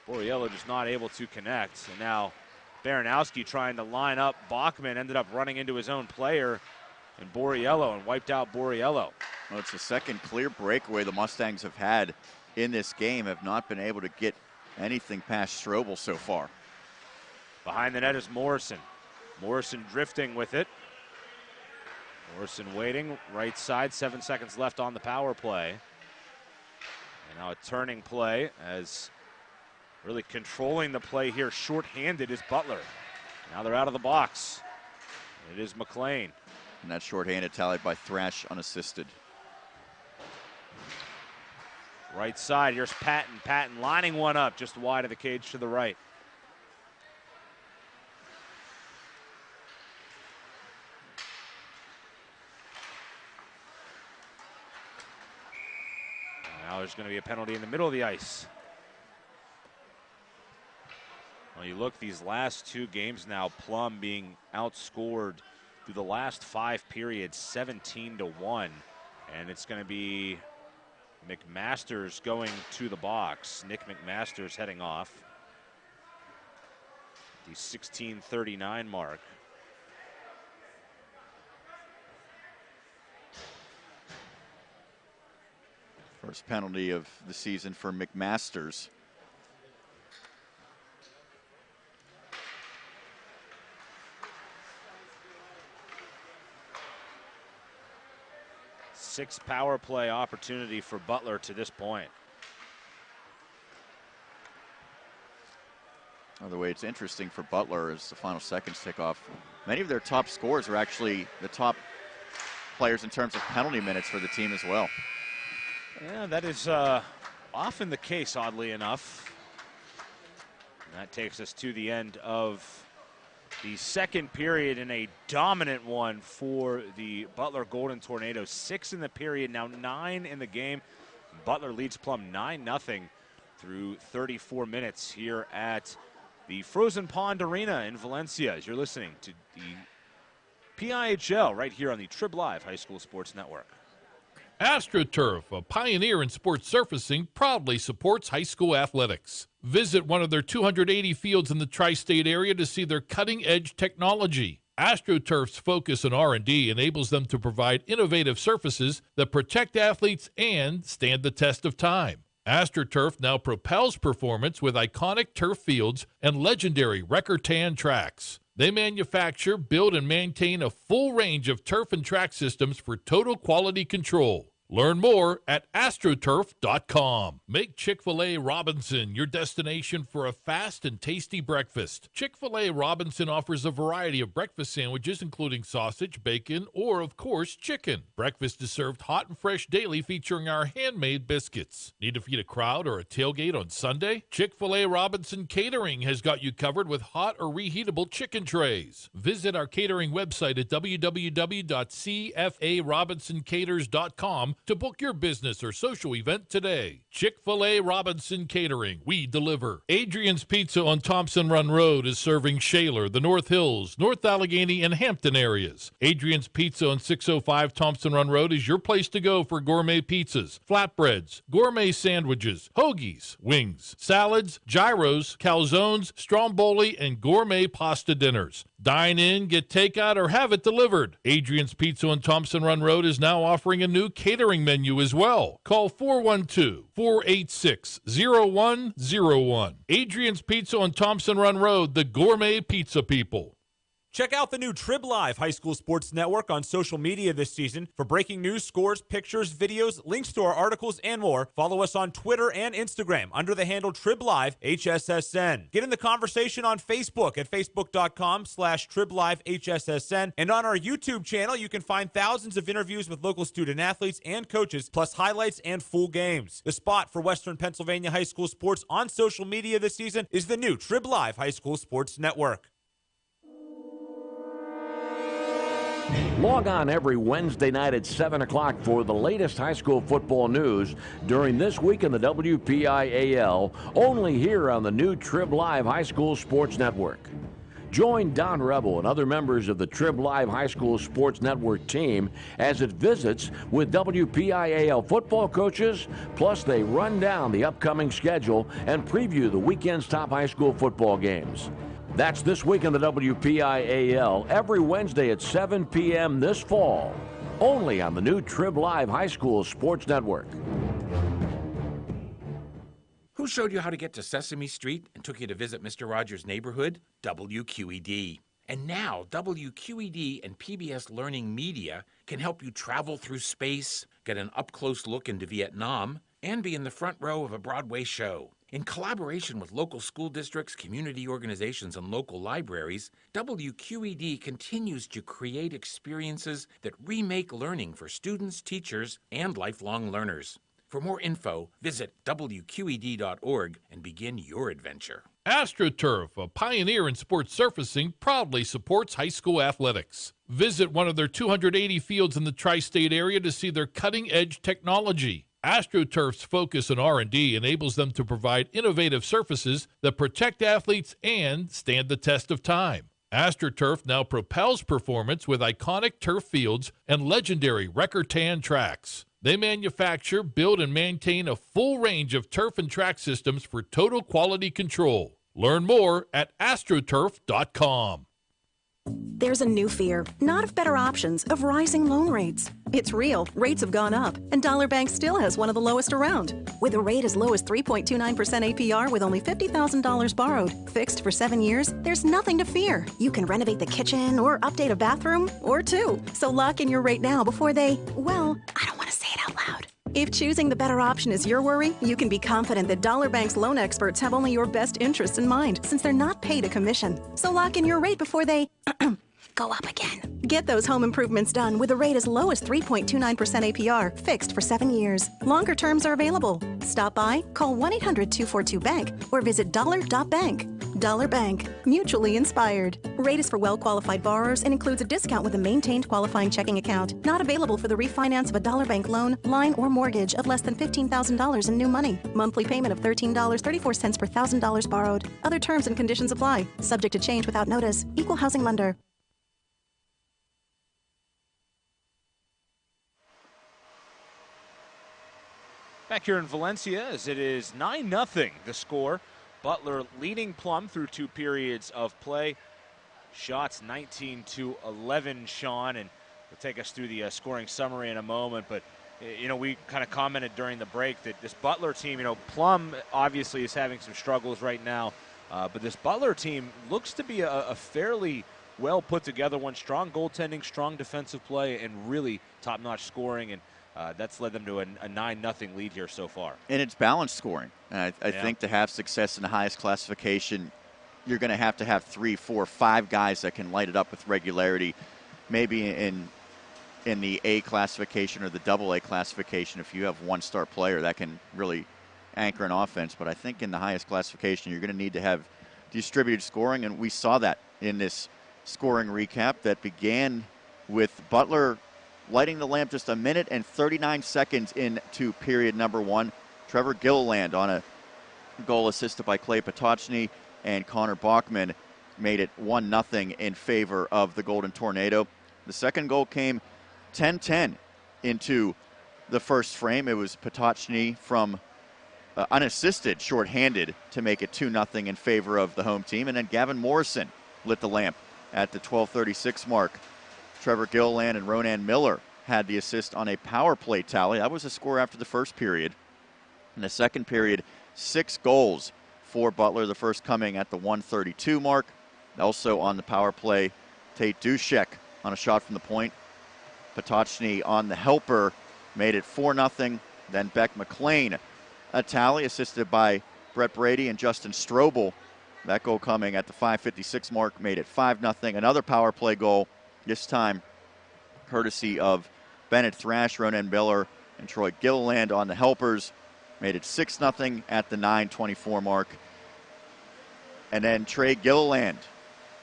Borriello just not able to connect. And now Baranowski trying to line up Bachman, ended up running into his own player and Borriello, and wiped out Borriello. Well, it's the second clear breakaway the Mustangs have had in this game, have not been able to get anything past Strobel so far. Behind the net is Morrison. Morrison drifting with it. Morrison waiting, right side, 7 seconds left on the power play. And now a turning play, as really controlling the play here shorthanded is Butler. Now they're out of the box. It is McLean. And that shorthanded tallied by Thrash unassisted. Right side, here's Patton. Patton lining one up just wide of the cage to the right. Now there's going to be a penalty in the middle of the ice. Well, you look these last two games now, Plum being outscored through the last 5 periods, 17-1. And it's going to be McMasters going to the box. Nick McMasters heading off. The 16:39 mark. First penalty of the season for McMasters. Sixth power play opportunity for Butler to this point. The way it's interesting for Butler as the final seconds tick off. Many of their top scorers are actually the top players in terms of penalty minutes for the team as well. Yeah, that is often the case, oddly enough. And that takes us to the end of the second period in a dominant one for the Butler Golden Tornadoes. 6 in the period, now 9 in the game. Butler leads Plum 9-0 through 34 minutes here at the Frozen Pond Arena in Valencia, as you're listening to the PIHL right here on the Trib Live High School Sports Network. AstroTurf, a pioneer in sports surfacing, proudly supports high school athletics. Visit one of their 280 fields in the tri-state area to see their cutting-edge technology. AstroTurf's focus on R&D enables them to provide innovative surfaces that protect athletes and stand the test of time. AstroTurf now propels performance with iconic turf fields and legendary Recor-Tan tracks. They manufacture, build, and maintain a full range of turf and track systems for total quality control. Learn more at astroturf.com. Make Chick-fil-A Robinson your destination for a fast and tasty breakfast. Chick-fil-A Robinson offers a variety of breakfast sandwiches, including sausage, bacon, or, of course, chicken. Breakfast is served hot and fresh daily, featuring our handmade biscuits. Need to feed a crowd or a tailgate on Sunday? Chick-fil-A Robinson Catering has got you covered with hot or reheatable chicken trays. Visit our catering website at www.cfarobinsoncaters.com to book your business or social event today. Chick-fil-A Robinson Catering. We deliver. Adrian's Pizza on Thompson Run Road is serving Shaler, the North Hills, North Allegheny, and Hampton areas. Adrian's Pizza on 605 Thompson Run Road is your place to go for gourmet pizzas, flatbreads, gourmet sandwiches, hoagies, wings, salads, gyros, calzones, stromboli, and gourmet pasta dinners. Dine in, get takeout, or have it delivered. Adrian's Pizza on Thompson Run Road is now offering a new catering menu as well. Call 412-486-0101. Adrian's Pizza on Thompson Run Road, the gourmet pizza people. Check out the new Trib Live High School Sports Network on social media this season for breaking news, scores, pictures, videos, links to our articles, and more. Follow us on Twitter and Instagram under the handle Trib Live HSSN. Get in the conversation on Facebook at facebook.com/Trib Live HSSN. And on our YouTube channel, you can find thousands of interviews with local student athletes and coaches, plus highlights and full games. The spot for Western Pennsylvania high school sports on social media this season is the new Trib Live High School Sports Network. Log on every Wednesday night at 7 o'clock for the latest high school football news during this week in the WPIHL, only here on the new Trib Live High School Sports Network. Join Don Rebel and other members of the Trib Live High School Sports Network team as it visits with WPIHL football coaches, plus they run down the upcoming schedule and preview the weekend's top high school football games. That's this week in the WPIHL, every Wednesday at 7 p.m. this fall, only on the new Trib Live High School Sports Network. Who showed you how to get to Sesame Street and took you to visit Mr. Rogers' neighborhood? WQED. And now, WQED and PBS Learning Media can help you travel through space, get an up-close look into Vietnam, and be in the front row of a Broadway show. In collaboration with local school districts, community organizations, and local libraries, WQED continues to create experiences that remake learning for students, teachers, and lifelong learners. For more info, visit WQED.org and begin your adventure. AstroTurf, a pioneer in sports surfacing, proudly supports high school athletics. Visit one of their 280 fields in the tri-state area to see their cutting-edge technology. AstroTurf's focus on R&D enables them to provide innovative surfaces that protect athletes and stand the test of time. AstroTurf now propels performance with iconic turf fields and legendary Record-Tan tracks. They manufacture, build, and maintain a full range of turf and track systems for total quality control. Learn more at astroturf.com. There's a new fear, not of better options, of rising loan rates. It's real. Rates have gone up, and Dollar Bank still has one of the lowest around. With a rate as low as 3.29% APR with only $50,000 borrowed, fixed for 7 years, there's nothing to fear. You can renovate the kitchen or update a bathroom or two. So lock in your rate now before they, well, I don't want to say it out loud. If choosing the better option is your worry, you can be confident that Dollar Bank's loan experts have only your best interests in mind, since they're not paid a commission. So lock in your rate before they go up again. Get those home improvements done with a rate as low as 3.29% APR, fixed for 7 years. Longer terms are available. Stop by, call 1-800-242-BANK, or visit dollar.bank. Dollar Bank, mutually inspired. Rate is for well-qualified borrowers and includes a discount with a maintained qualifying checking account. Not available for the refinance of a Dollar Bank loan, line, or mortgage of less than $15,000 in new money. Monthly payment of $13.34 per $1,000 borrowed. Other terms and conditions apply. Subject to change without notice. Equal housing lender. Back here in Valencia, as it is 9-0 the score. Butler leading Plum through 2 periods of play. Shots 19-11, Sean, and we'll take us through the scoring summary in a moment. But, you know, we kind of commented during the break that this Butler team, you know, Plum obviously is having some struggles right now. But this Butler team looks to be a fairly well put together one. Strong goaltending, strong defensive play, and really top-notch scoring. And that's led them to a 9-0 lead here so far. And it's balanced scoring. I think to have success in the highest classification, you're going to have 3, 4, 5 guys that can light it up with regularity. Maybe in the A classification or the AA classification, if you have one star player that can really anchor an offense. But I think in the highest classification, you're going to need to have distributed scoring, and we saw that in this scoring recap that began with Butler lighting the lamp just 1 minute and 39 seconds into period number 1. Trevor Gilliland on a goal assisted by Clay Potoczny, and Connor Bachman made it 1-0 in favor of the Golden Tornado. The second goal came 10-10 into the first frame. It was Potoczny from unassisted, shorthanded, to make it 2-0 in favor of the home team. And then Gavin Morrison lit the lamp at the 12:36 mark. Trevor Gilliland and Ronan Miller had the assist on a power play tally. That was the score after the first period. In the second period, 6 goals for Butler, the first coming at the 1:32 mark. Also on the power play, Tate Dushek on a shot from the point. Potoczny on the helper made it 4-0. Then Beck McLean, a tally assisted by Brett Brady and Justin Strobel. That goal coming at the 5:56 mark made it 5-0. Another power play goal, this time courtesy of Bennett Thrash, Ronan Miller, and Troy Gilliland on the helpers. Made it 6-0 at the 9:24 mark. And then Trey Gilliland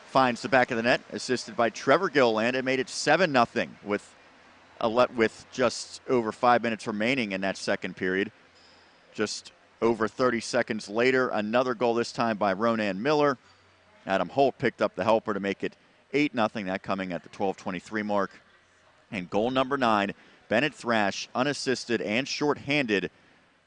finds the back of the net, assisted by Trevor Gilliland, and made it 7-0 with just over 5 minutes remaining in that second period. Just over 30 seconds later, another goal, this time by Ronan Miller. Adam Holt picked up the helper to make it 8-0, that coming at the 12:23 mark. And goal number 9, Bennett Thrash, unassisted and shorthanded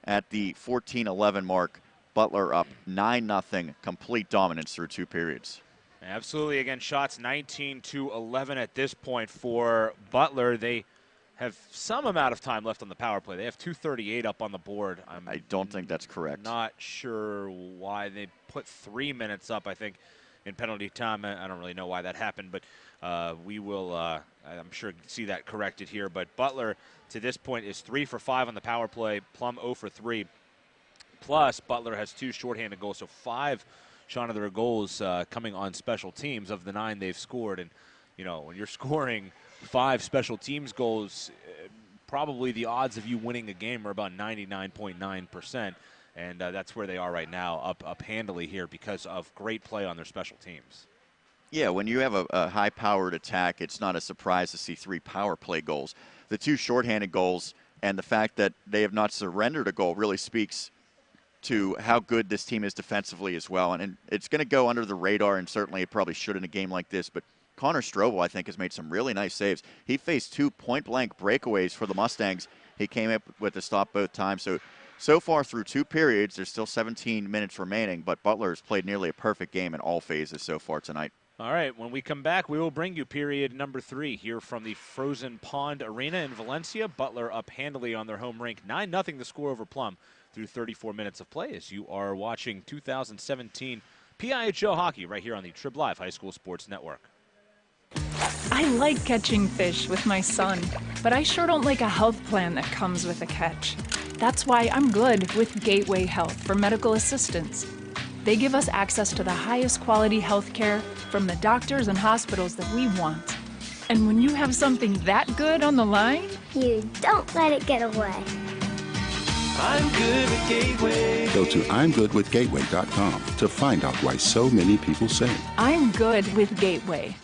at the 14:11 mark. Butler up 9-0, complete dominance through 2 periods. Absolutely. Again, shots 19-11 at this point for Butler. They have some amount of time left on the power play. They have 2:38 up on the board. I don't think that's correct. Not sure why they put 3 minutes up, I think, in penalty time. I don't really know why that happened, but we will, I'm sure, see that corrected here. But Butler, to this point, is 3 for 5 on the power play. Plum 0 for 3. Plus, Butler has 2 shorthanded goals, so 5, Sean, of their goals coming on special teams of the 9 they've scored. And, you know, when you're scoring 5 special teams goals, probably the odds of you winning a game are about 99.9%. And that's where they are right now, up handily here because of great play on their special teams. Yeah, when you have a high-powered attack, it's not a surprise to see 3 power play goals. The 2 shorthanded goals and the fact that they have not surrendered a goal really speaks to how good this team is defensively as well. And it's going to go under the radar, and certainly it probably should in a game like this. But Connor Strobel, I think, has made some really nice saves. He faced 2 point-blank breakaways for the Mustangs. He came up with a stop both times. So far through 2 periods, there's still 17 minutes remaining, but Butler has played nearly a perfect game in all phases so far tonight. All right, when we come back, we will bring you period number 3 here from the Frozen Pond Arena in Valencia. Butler up handily on their home rink, 9-0 the score over Plum through 34 minutes of play as you are watching 2017 PIHL hockey right here on the Trib Live High School Sports Network. I like catching fish with my son, but I sure don't like a health plan that comes with a catch. That's why I'm good with Gateway Health for medical assistance. They give us access to the highest quality health care from the doctors and hospitals that we want. And when you have something that good on the line, you don't let it get away. I'm good with Gateway. Go to I'mGoodWithGateway.com to find out why so many people say I'm good with Gateway.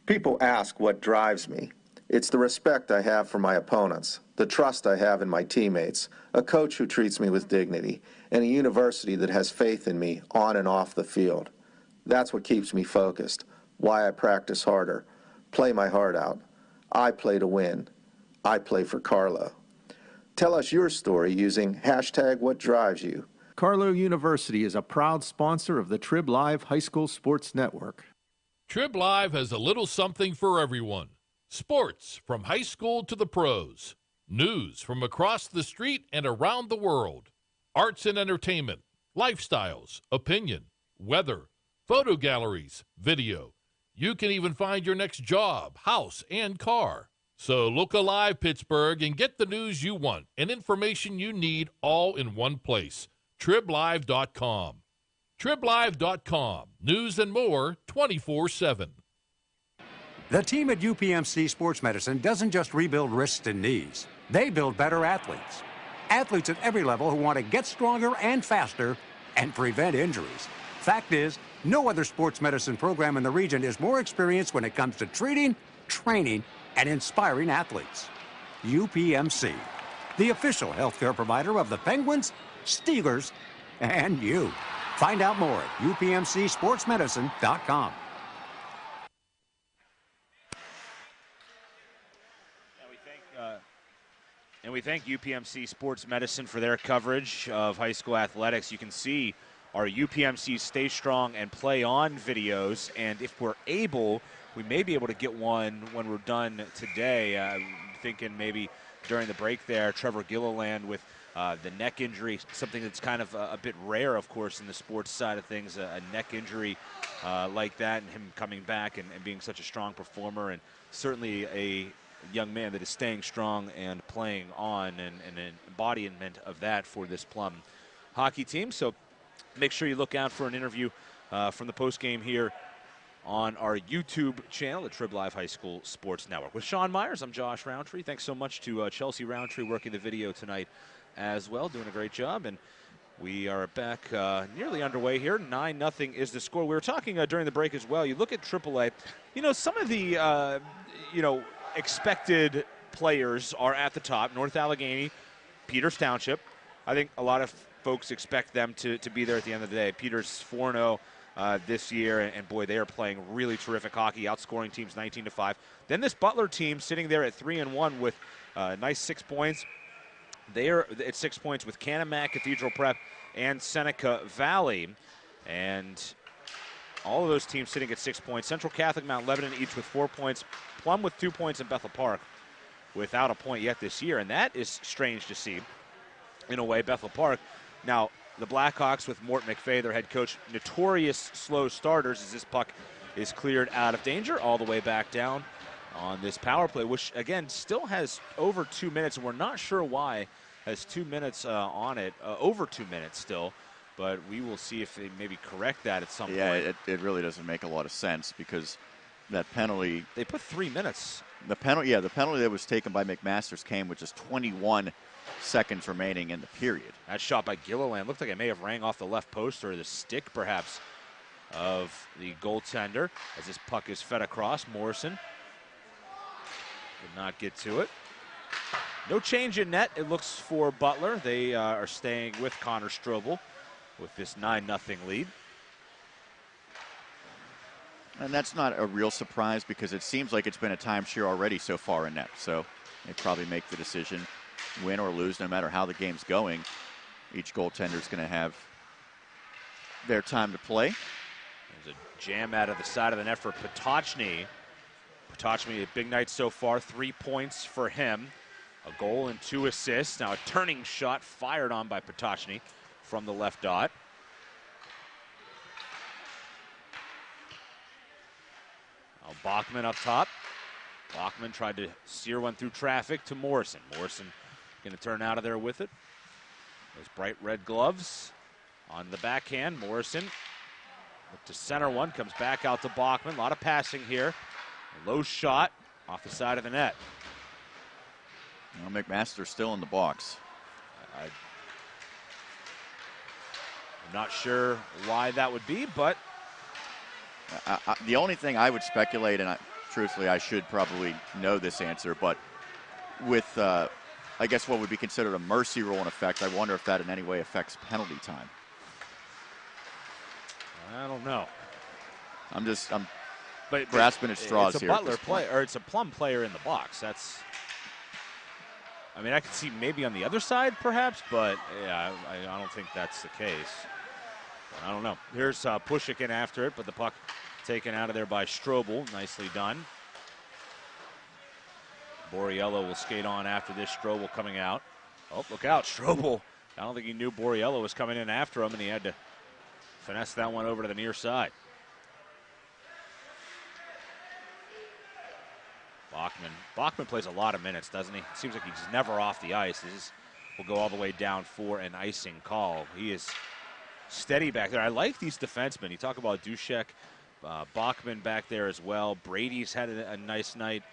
People ask what drives me. It's the respect I have for my opponents, the trust I have in my teammates, a coach who treats me with dignity, and a university that has faith in me on and off the field. That's what keeps me focused, why I practice harder, play my heart out. I play to win. I play for Carlo. Tell us your story using #WhatDriveYou. Carlo University is a proud sponsor of the Trib Live High School Sports Network. Trib Live has a little something for everyone. Sports from high school to the pros. News from across the street and around the world. Arts and entertainment, lifestyles, opinion, weather, photo galleries, video. You can even find your next job, house, and car. So look alive, Pittsburgh, and get the news you want and information you need all in one place. TribLive.com. TribLive.com. News and more 24/7. The team at UPMC Sports Medicine doesn't just rebuild wrists and knees. They build better athletes. Athletes at every level who want to get stronger and faster and prevent injuries. Fact is, no other sports medicine program in the region is more experienced when it comes to treating, training, and inspiring athletes. UPMC, the official healthcare provider of the Penguins, Steelers, and you. Find out more at upmcsportsmedicine.com. And we thank UPMC Sports Medicine for their coverage of high school athletics. You can see our UPMC Stay Strong and Play On videos, and if we're able, we may be able to get one when we're done today. I'm thinking maybe during the break there, Trevor Gilliland with the neck injury, something that's kind of a bit rare, of course, in the sports side of things, a neck injury like that, and him coming back and being such a strong performer, and certainly a young man that is staying strong and playing on and an embodiment of that for this Plum hockey team. So make sure you look out for an interview from the postgame here on our YouTube channel, the Trib Live High School Sports Network. With Sean Meyers, I'm Josh Rowntree. Thanks so much to Chelsea Rowntree working the video tonight as well, doing a great job. And we are back nearly underway here. 9-0 is the score. We were talking during the break as well. You look at AAA, some of the, expected players are at the top. North Allegheny, Peters Township. I think a lot of folks expect them to be there at the end of the day. Peters 4-0 this year, and boy, they are playing really terrific hockey, outscoring teams 19-5. Then this Butler team sitting there at 3-1 with nice 6 points. They are at 6 points with Canemak, Cathedral Prep, and Seneca Valley. And all of those teams sitting at 6 points. Central Catholic, Mount Lebanon each with 4 points. Plum with 2 points, in Bethel Park without a point yet this year. And that is strange to see, in a way, Bethel Park. Now, the Blackhawks with Mort McVeigh, their head coach, notorious slow starters as this puck is cleared out of danger all the way back down on this power play, which, again, still has over 2 minutes. And we're not sure why has 2 minutes on it, over 2 minutes still. But we will see if they maybe correct that at some point. Yeah, it really doesn't make a lot of sense because that penalty. They put 3 minutes. The penalty that was taken by McMasters came with just 21 seconds remaining in the period. That shot by Gilliland looked like it may have rang off the left post or the stick, perhaps, of the goaltender as this puck is fed across. Morrison did not get to it. No change in net, it looks, for Butler. They are staying with Connor Strobel with this 9-0 lead. And that's not a real surprise because it seems like it's been a timeshare already so far in net. So they probably make the decision, win or lose, no matter how the game's going. Each goaltender is going to have their time to play. There's a jam out of the side of the net for Potocny. Potocny, a big night so far, 3 points for him. A goal and 2 assists. Now a turning shot fired on by Potocny from the left dot. Now Bachman up top. Bachman tried to steer one through traffic to Morrison. Morrison going to turn out of there with it. Those bright red gloves on the backhand. Morrison up to center one, comes back out to Bachman. A lot of passing here. A low shot off the side of the net. Well, McMaster's still in the box. I'm not sure why that would be, but the only thing I would speculate, and truthfully I should probably know this answer, but with I guess what would be considered a mercy rule in effect, I wonder if that in any way affects penalty time. I don't know. I'm grasping at straws it's a here. Butler player, or it's a Plum player in the box. That's. I mean, I could see maybe on the other side, perhaps, but yeah, I don't think that's the case. But I don't know. Here's Pushik in after it, but the puck taken out of there by Strobel. Nicely done. Borriello will skate on after this. Strobel coming out. Oh, look out, Strobel. I don't think he knew Borriello was coming in after him, and he had to finesse that one over to the near side. Bachman plays a lot of minutes, doesn't he? It seems like he's never off the ice. This will go all the way down for an icing call. He is steady back there. I like these defensemen. You talk about Dushek, Bachman back there as well. Brady's had a nice night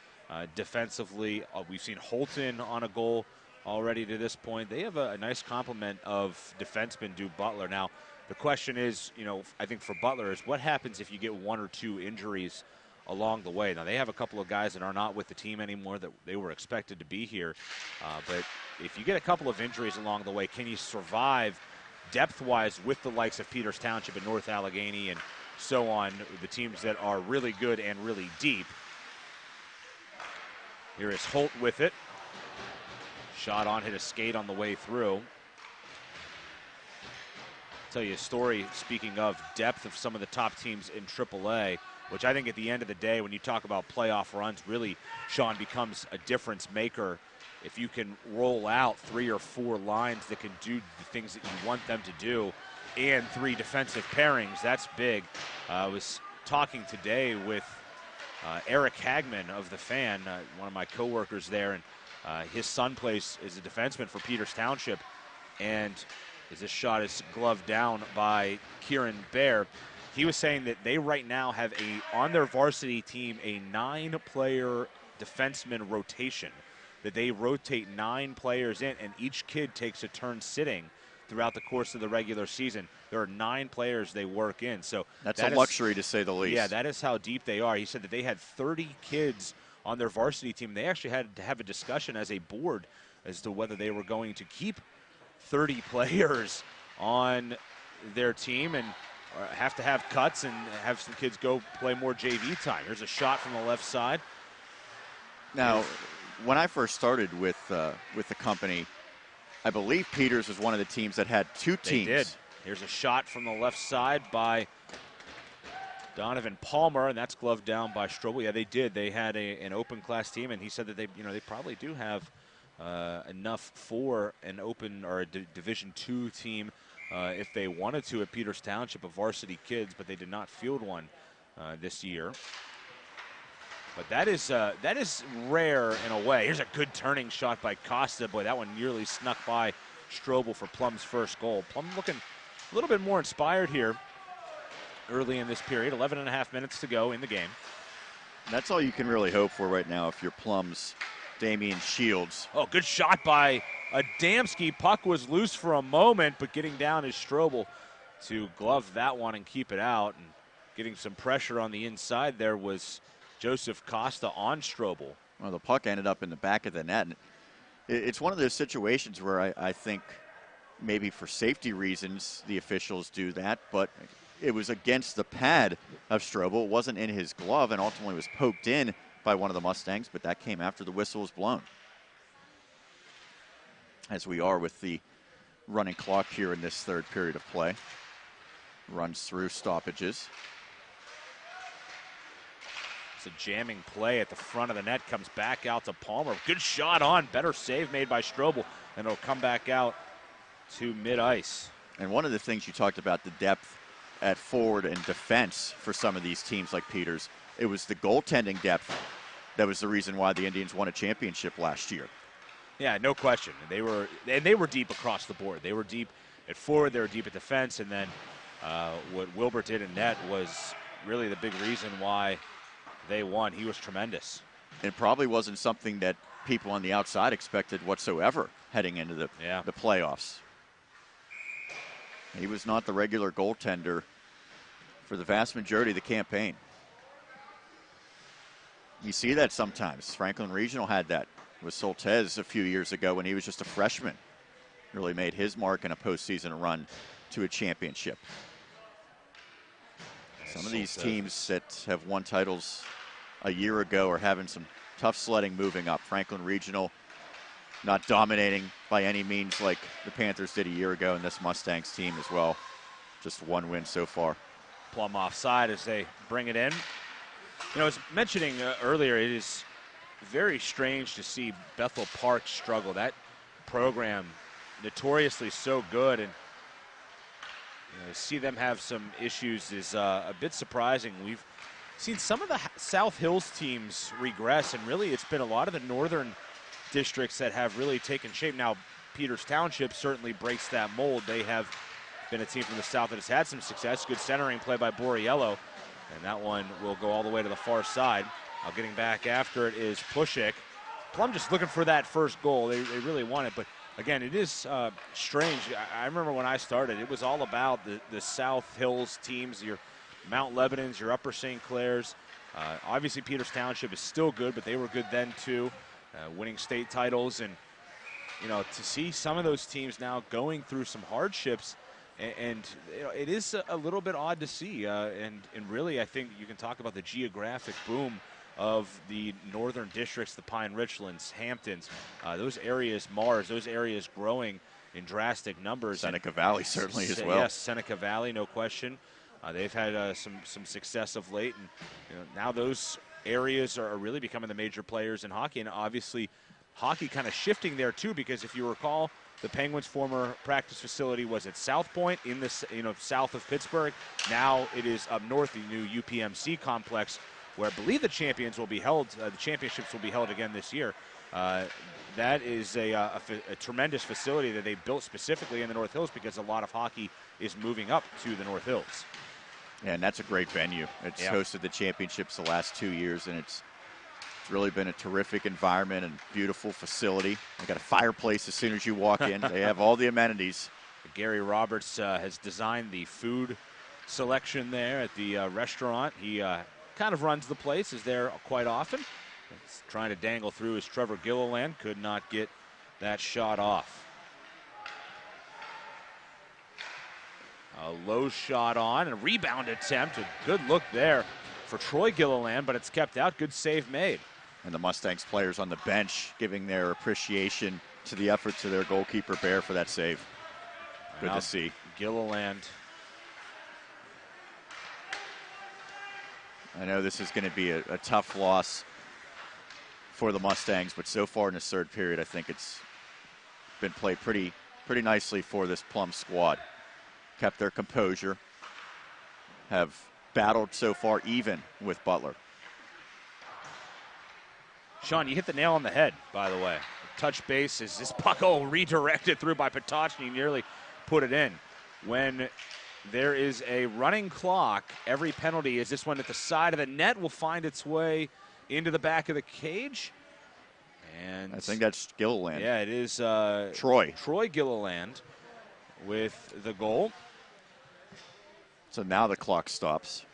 defensively. We've seen Holton on a goal already to this point. They have a nice complement of defensemen, do Butler. Now, the question is, I think for Butler is what happens if you get 1 or 2 injuries along the way. Now, they have a couple of guys that are not with the team anymore that they were expected to be here. But if you get a couple of injuries along the way, can you survive depth-wise with the likes of Peters Township and North Allegheny and so on, the teams that are really good and really deep? Here is Holt with it. Shot on, hit a skate on the way through. I'll tell you a story, speaking of depth of some of the top teams in AAA, which I think at the end of the day, when you talk about playoff runs, really, Sean, becomes a difference maker. If you can roll out 3 or 4 lines that can do the things that you want them to do and 3 defensive pairings, that's big. I was talking today with Eric Hagman of The Fan, one of my coworkers there, and his son plays as a defenseman for Peters Township, and as this shot is gloved down by Kieran Bear, he was saying that they right now have on their varsity team a 9-player defenseman rotation, that they rotate 9 players in, and each kid takes a turn sitting throughout the course of the regular season. There are 9 players they work in. So that's a luxury, to say the least. Yeah, that is how deep they are. He said that they had 30 kids on their varsity team. They actually had to have a discussion as a board as to whether they were going to keep 30 players on their team and have to have cuts and have some kids go play more JV time. Here's a shot from the left side. Now, when I first started with the company, I believe Peters was one of the teams that had 2 teams. They did. Here's a shot from the left side by Donovan Palmer, and that's gloved down by Strobel. Yeah, they did. They had an open class team, and he said that they probably do have enough for an open or a Division II team if they wanted to at Peters Township of varsity kids, but they did not field one this year. But that is rare in a way. Here's a good turning shot by Costa. Boy, that one nearly snuck by Strobel for Plum's first goal. Plum looking a little bit more inspired here early in this period. 11.5 minutes to go in the game. And that's all you can really hope for right now if you're Plum's Damian Shields. Oh, good shot by Adamski. Puck was loose for a moment, but getting down is Strobel to glove that one and keep it out. And getting some pressure on the inside there was Joseph Costa on Strobel. Well, the puck ended up in the back of the net. And it's one of those situations where I think maybe for safety reasons the officials do that, but it was against the pad of Strobel. It wasn't in his glove and ultimately was poked in by one of the Mustangs, but that came after the whistle was blown. As we are with the running clock here in this third period of play. Runs through stoppages. It's a jamming play at the front of the net, comes back out to Palmer. Good shot on, better save made by Strobel, and it'll come back out to mid-ice. And one of the things you talked about, the depth at forward and defense for some of these teams like Peters, it was the goaltending depth that was the reason why the Indians won a championship last year. Yeah, no question. They were deep across the board. They were deep at forward, they were deep at defense, and then what Wilbert did in net was really the big reason why they won. He was tremendous. It probably wasn't something that people on the outside expected whatsoever heading into the playoffs. He was not the regular goaltender for the vast majority of the campaign. You see that sometimes. Franklin Regional had that with Soltez a few years ago when he was just a freshman. Really made his mark in a postseason run to a championship. Some of these teams that have won titles a year ago are having some tough sledding moving up. Franklin Regional not dominating by any means like the Panthers did a year ago, and this Mustangs team as well. Just one win so far. Plum offside as they bring it in. You know, I was mentioning earlier, it is very strange to see Bethel Park struggle. That program notoriously so good, and see them have some issues is a bit surprising. We've seen some of the South Hills teams regress, and really it's been a lot of the northern districts that have really taken shape. Now, Peters Township certainly breaks that mold. They have been a team from the south that has had some success. Good centering play by Borriello, and that one will go all the way to the far side. Now getting back after it is Pushik. Plum just looking for that first goal. They really want it, but again, it is strange. I remember when I started, it was all about the South Hills teams, your Mount Lebanons, your Upper St. Clairs. Obviously, Peters Township is still good, but they were good then too, winning state titles. And, to see some of those teams now going through some hardships, and it is a little bit odd to see. And really, I think you can talk about the geographic boom of the northern districts, the Pine Richlands, Hamptons, those areas, Mars, those areas growing in drastic numbers. Seneca Valley certainly as well. Yes, Seneca Valley, no question. They've had some success of late, and now those areas are really becoming the major players in hockey, and obviously hockey kind of shifting there too, because if you recall, the Penguins' former practice facility was at South Point in the south of Pittsburgh. Now it is up north, the new UPMC complex, where I believe the champions will be held. The championships will be held again this year. That is a tremendous facility that they built specifically in the North Hills because a lot of hockey is moving up to the North Hills. Yeah, and that's a great venue. It's hosted the championships the last 2 years, and it's really been a terrific environment and beautiful facility. They got a fireplace as soon as you walk in. They have all the amenities. Gary Roberts has designed the food selection there at the restaurant. He kind of runs the place, is there quite often. He's trying to dangle through his Trevor Gilliland, could not get that shot off. A low shot on, and a rebound attempt. A good look there for Troy Gilliland, but it's kept out. Good save made. And the Mustangs players on the bench giving their appreciation to the efforts of their goalkeeper, Bear, for that save. Good to see. Gilliland. I know this is going to be a tough loss for the Mustangs, but so far in this third period, I think it's been played pretty nicely for this Plum squad. Kept their composure, have battled so far even with Butler. Sean, you hit the nail on the head, by the way. Touch base is this puck redirected through by Potocny, nearly put it in. When there is a running clock, every penalty is this one at the side of the net will find its way into the back of the cage. And I think that's Gilliland. Yeah, it is Troy Gilliland with the goal. So now the clock stops.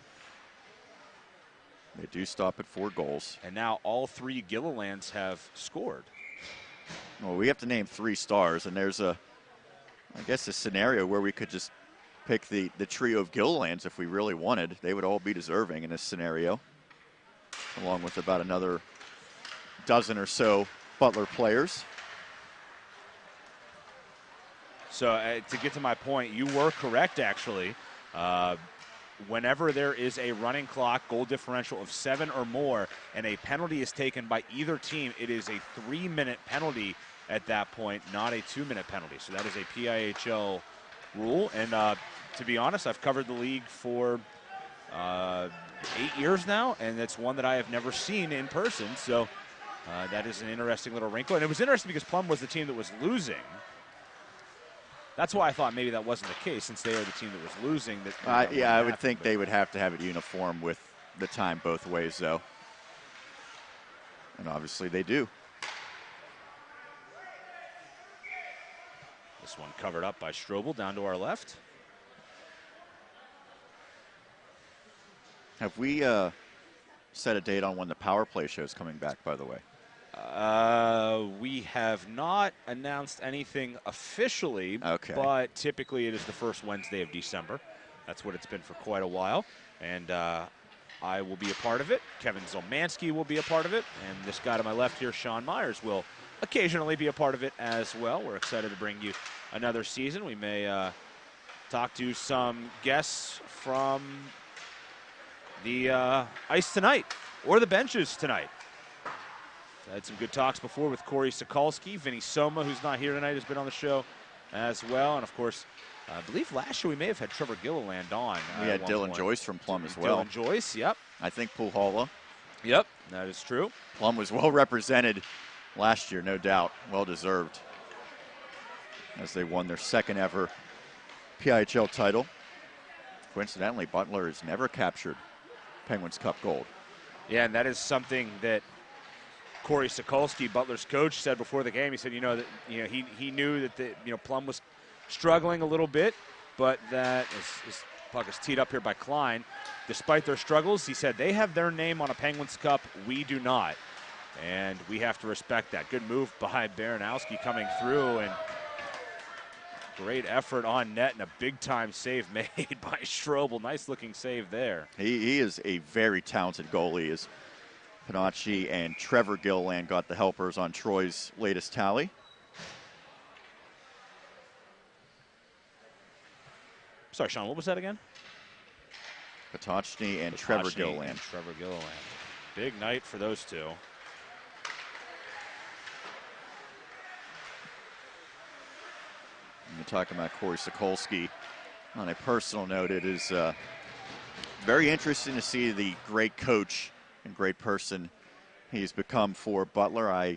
They do stop at 4 goals. And now all 3 Gillilands have scored. Well, we have to name 3 stars, and there's I guess a scenario where we could just pick the trio of Gillilands if we really wanted. They would all be deserving in this scenario, along with about another dozen or so Butler players. So to get to my point, you were correct, actually. Whenever there is a running clock, goal differential of 7 or more, and a penalty is taken by either team, it is a 3-minute penalty at that point, not a 2-minute penalty. So that is a PIHL rule. And to be honest, I've covered the league for 8 years now, and it's one that I have never seen in person. So that is an interesting little wrinkle. And it was interesting because Plum was the team that was losing. That's why I thought maybe that wasn't the case, since they are the team that was losing. Yeah, I would think they would have to have it uniform with the time both ways, though. And obviously they do. This one covered up by Strobel down to our left. Have we set a date on when the power play show is coming back, by the way? We have not announced anything officially, but typically it is the first Wednesday of December. That's what it's been for quite a while, and I will be a part of it. Kevin Zolmansky will be a part of it, and this guy to my left here, Sean Meyers, will occasionally be a part of it as well. We're excited to bring you another season. We may talk to some guests from the ice tonight or the benches tonight. I had some good talks before with Corey Sokolsky. Vinny Soma, who's not here tonight, has been on the show as well. And, of course, I believe last year we may have had Trevor Gilliland on. We had Dylan Joyce from Plum as well. Dylan Joyce, yep. I think Pujola. Yep, that is true. Plum was well represented last year, no doubt. Well deserved, as they won their second ever PIHL title. Coincidentally, Butler has never captured Penguins Cup gold. Yeah, and that is something that Corey Sokolsky, Butler's coach, said before the game. He said, he knew that Plum was struggling a little bit, but that as puck is teed up here by Klein. Despite their struggles, he said they have their name on a Penguins Cup. We do not, and we have to respect that. Good move by Baranowski coming through, and great effort on net, and a big-time save made by Strobel. Nice-looking save there. He is a very talented goalie. As Panacci and Trevor Gilliland got the helpers on Troy's latest tally. Sorry, Sean, what was that again? Patachny and Trevor Gilliland. Big night for those two. You're talking about Corey Sokolsky. On a personal note, it is very interesting to see the great coach and great person he's become for Butler. I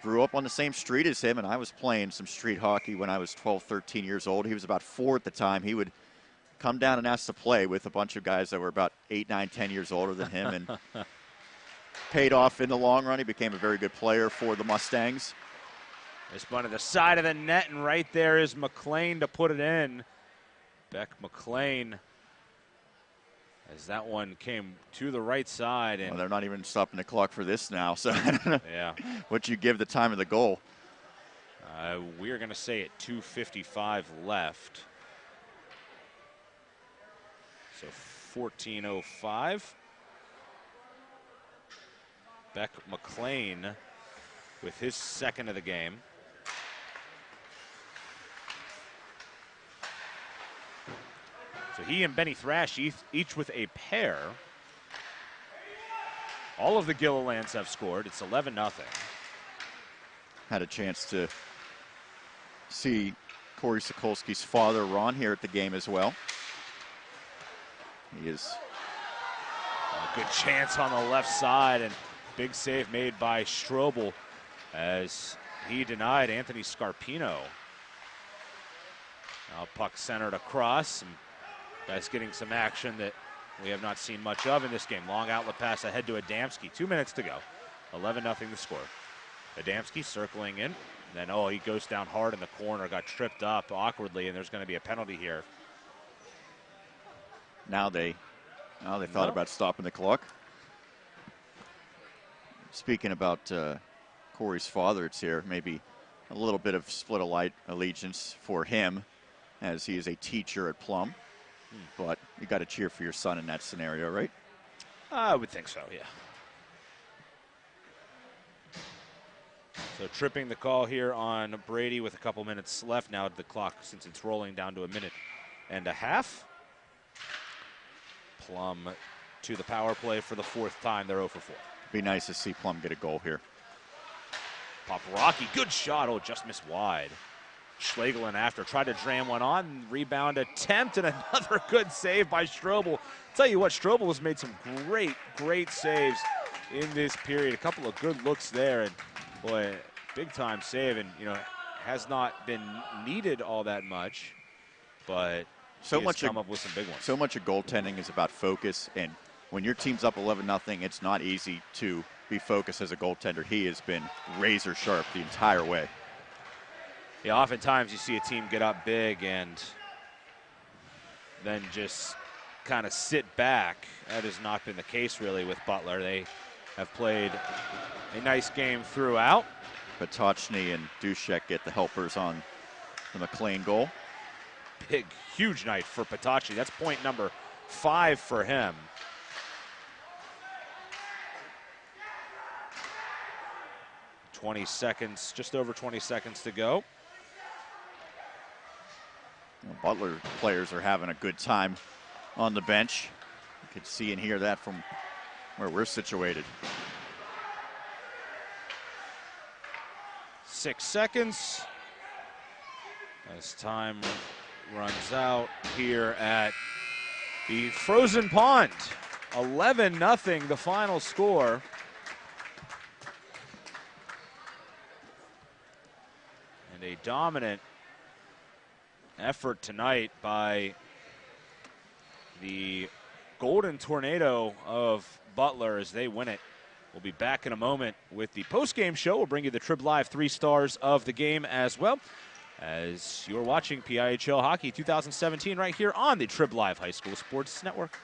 grew up on the same street as him, and I was playing some street hockey when I was 12, 13 years old. He was about 4 at the time. He would come down and ask to play with a bunch of guys that were about 8, 9, 10 years older than him, and paid off in the long run. He became a very good player for the Mustangs. This one to the side of the net, and right there is McLean to put it in. Beck McLean, as that one came to the right side. And well, they're not even stopping the clock for this now, so yeah. What you give the time of the goal? We're going to say at 2:55 left. So 14:05. Beck McLean with his second of the game. So he and Benny Thrash each with a pair. All of the Gillilands have scored. It's 11-0. Had a chance to see Corey Sokolsky's father, Ron, here at the game as well. He is a good chance on the left side, and Big save made by Strobel as he denied Anthony Scarpino. Now puck centered across. That's getting some action that we have not seen much of in this game. Long outlet pass ahead to Adamski. 2 minutes to go. 11-0 the score. Adamski circling in. Then, he goes down hard in the corner. Got tripped up awkwardly, and there's going to be a penalty here. Now they thought about stopping the clock. Speaking about Corey's father, it's here. Maybe a little bit of split allegiance for him, as he is a teacher at Plum. But you got to cheer for your son in that scenario, right? I would think so, yeah. So tripping the call here on Brady with a couple minutes left now to the clock, since it's rolling down to 1.5 minutes. Plum to the power play for the 4th time. They're 0 for 4. Be nice to see Plum get a goal here. Paparaki, good shot. Just missed wide. Schlegel in after, tried to dram one on, rebound attempt, and another good save by Strobel. Tell you what, Strobel has made some great saves in this period. A couple of good looks there, and boy, big time save, and has not been needed all that much, but so much come up with some big ones. So much of goaltending is about focus, and when your team's up 11-0, it's not easy to be focused as a goaltender. He has been razor sharp the entire way. Yeah, oftentimes you see a team get up big and then just kind of sit back. That has not been the case really with Butler. They have played a nice game throughout. Patochny and Dushek get the helpers on the McLean goal. Big, huge night for Patochny. That's point number 5 for him. Just over 20 seconds to go. Butler players are having a good time on the bench. You can see and hear that from where we're situated. 6 seconds as time runs out here at the Frozen Pond. 11-0 the final score. And a dominant effort tonight by the Golden Tornado of Butler as they win it. We'll be back in a moment with the post-game show. We'll bring you the Trib Live 3 stars of the game as well, as you're watching PIHL Hockey 2017 right here on the Trib Live High School Sports Network.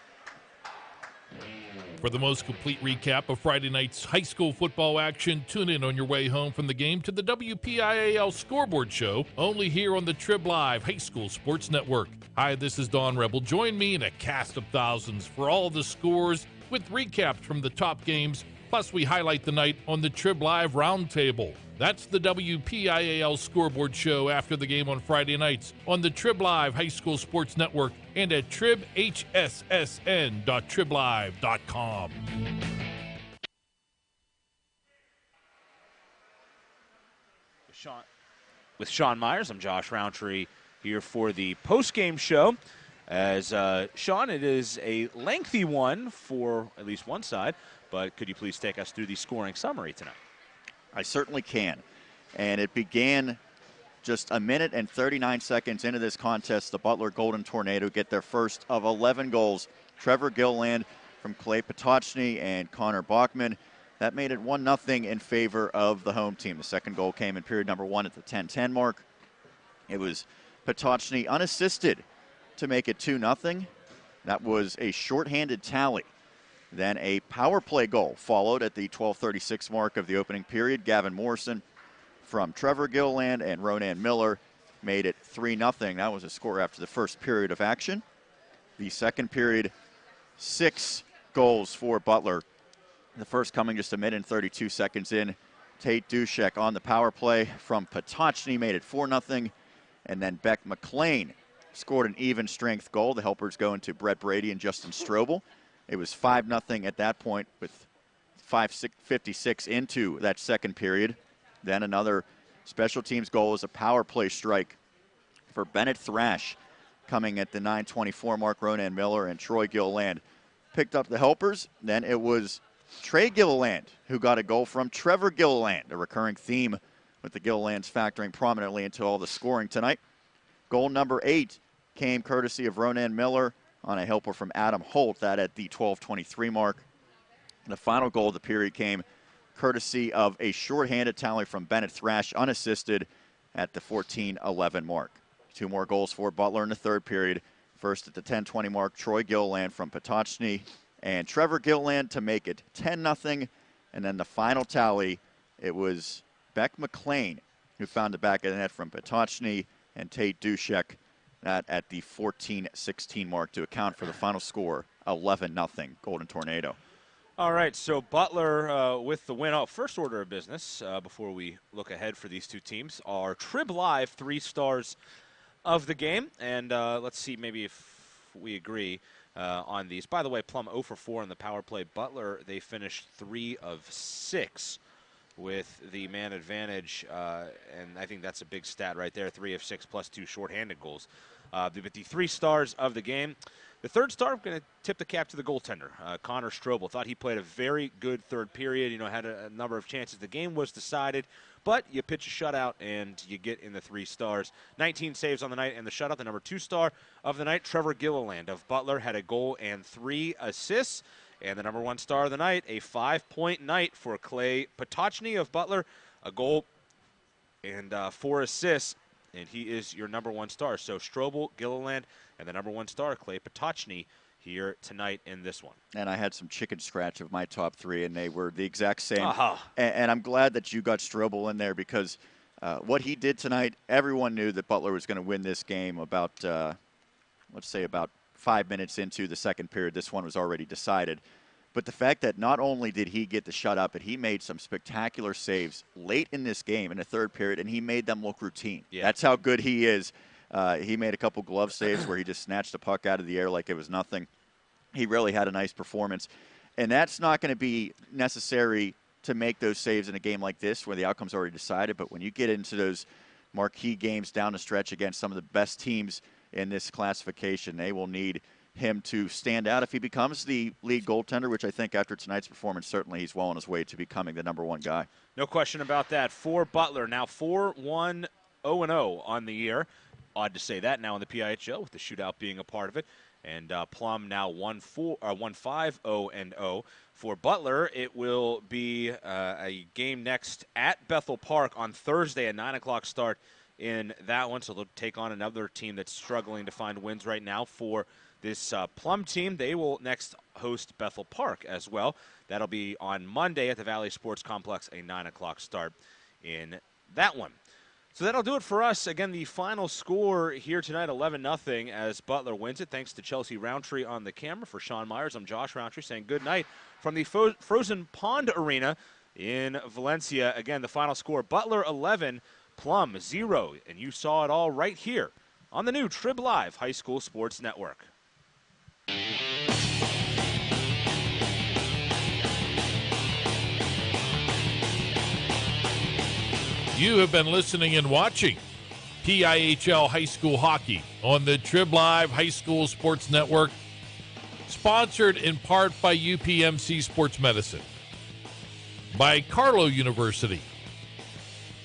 For the most complete recap of Friday night's high school football action, tune in on your way home from the game to the WPIAL Scoreboard Show, only here on the Trib Live High School Sports Network. Hi, this is Don Rebel. Join me in a cast of thousands for all the scores with recaps from the top games. Plus, we highlight the night on the Trib Live Roundtable. That's the WPIAL Scoreboard Show after the game on Friday nights on the Trib Live High School Sports Network and at tribhssn.triblive.com. With Sean Meyers, I'm Josh Rowntree here for the post-game show. As Sean, it is a lengthy one for at least one side, but could you please take us through the scoring summary tonight? I certainly can. And it began just 1 minute and 39 seconds into this contest. The Butler Golden Tornado get their first of 11 goals. Trevor Gilland from Clay Patochny and Connor Bachman. That made it 1-0 in favor of the home team. The second goal came in period number 1 at the 10:10 mark. It was Patochny unassisted to make it 2-0. That was a shorthanded tally. Then a power play goal followed at the 12:36 mark of the opening period. Gavin Morrison from Trevor Gilland and Ronan Miller made it 3-0. That was a score after the first period of action. The second period, 6 goals for Butler. The first coming just 1 minute and 32 seconds in. Tate Dushek on the power play from Patochny made it 4-0. And then Beck McLean scored an even strength goal. The helpers go into Brett Brady and Justin Strobel. It was 5-0 at that point with 5:56 into that second period. Then another special teams goal is a power play strike for Bennett Thrash coming at the 9:24 mark. Ronan Miller and Troy Gilland picked up the helpers. Then it was Trey Gilliland, who got a goal from Trevor Gilliland, a recurring theme with the Gillilands factoring prominently into all the scoring tonight. Goal number 8 came courtesy of Ronan Miller on a helper from Adam Holt, that at the 12:23 mark. And the final goal of the period came courtesy of a shorthanded tally from Bennett Thrash, unassisted, at the 14:11 mark. 2 more goals for Butler in the third period. First at the 10:20 mark, Troy Gilliland from Petochny and Trevor Gilliland to make it 10-0. And then the final tally, it was Beck McLean who found the back of the net from Petochny and Tate Dushek, that at the 14:16 mark to account for the final score, 11-0 Golden Tornado. All right, so Butler with the win. First order of business before we look ahead for these two teams are Trib Live 3 stars of the game. And let's see maybe if we agree on these. By the way, Plum 0 for 4 in the power play. Butler, they finished 3 of 6 with the man advantage. And I think that's a big stat right there, 3 of 6 plus 2 shorthanded goals. But the 3 stars of the game. The third star, I'm going to tip the cap to the goaltender, Connor Strobel. Thought he played a very good third period. Had a number of chances. The game was decided, but you pitch a shutout and you get in the 3 stars. 19 saves on the night and the shutout. The number 2 star of the night, Trevor Gilliland of Butler, had a goal and 3 assists. And the number 1 star of the night, a 5-point night for Clay Petochny of Butler, a goal and 4 assists. And he is your number 1 star. So Strobel, Gilliland, and the number 1 star, Clay Petochny, here tonight in this one. And I had some chicken scratch of my top 3, and they were the exact same. Uh-huh. And I'm glad that you got Strobel in there because what he did tonight, everyone knew that Butler was going to win this game about, let's say, about 5 minutes into the second period. This one was already decided. But the fact that not only did he get the shutout, but he made some spectacular saves late in this game in the third period, and he made them look routine. Yeah. That's how good he is. He made a couple glove saves where he just snatched the puck out of the air like it was nothing. He really had a nice performance. And that's not going to be necessary to make those saves in a game like this where the outcome's already decided. But when you get into those marquee games down the stretch against some of the best teams in this classification, they will need him to stand out if he becomes the lead goaltender, which I think after tonight's performance, certainly he's well on his way to becoming the number 1 guy. No question about that. For Butler, now 4-1-0-0 on the year. Odd to say that now in the PIHL with the shootout being a part of it. And Plum now 1-5-0-0. For Butler, it will be a game next at Bethel Park on Thursday, a 9 o'clock start in that one. So they'll take on another team that's struggling to find wins right now. For this Plum team, they will next host Bethel Park as well. That'll be on Monday at the Valley Sports Complex, a 9 o'clock start in that one. So that'll do it for us. Again, the final score here tonight, 11-0 as Butler wins it. Thanks to Chelsea Rowntree on the camera. For Sean Meyers, I'm Josh Rowntree saying good night from the Frozen Pond Arena in Valencia. Again, the final score, Butler 11, Plum 0. And you saw it all right here on the new Trib Live High School Sports Network. You have been listening and watching PIHL High School Hockey on the Trib Live High School Sports Network, sponsored in part by UPMC Sports Medicine, by Carlow University,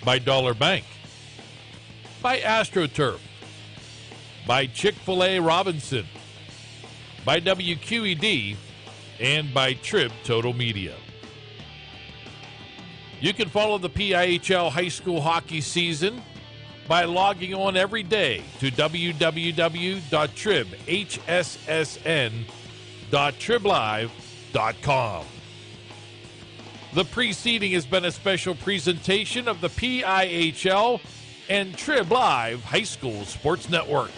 by Dollar Bank, by AstroTurf, by Chick-fil-A Robinson, by WQED, and by Trib Total Media. You can follow the PIHL High School Hockey season by logging on every day to www.tribhssn.triblive.com. The preceding has been a special presentation of the PIHL and Trib Live High School Sports Network.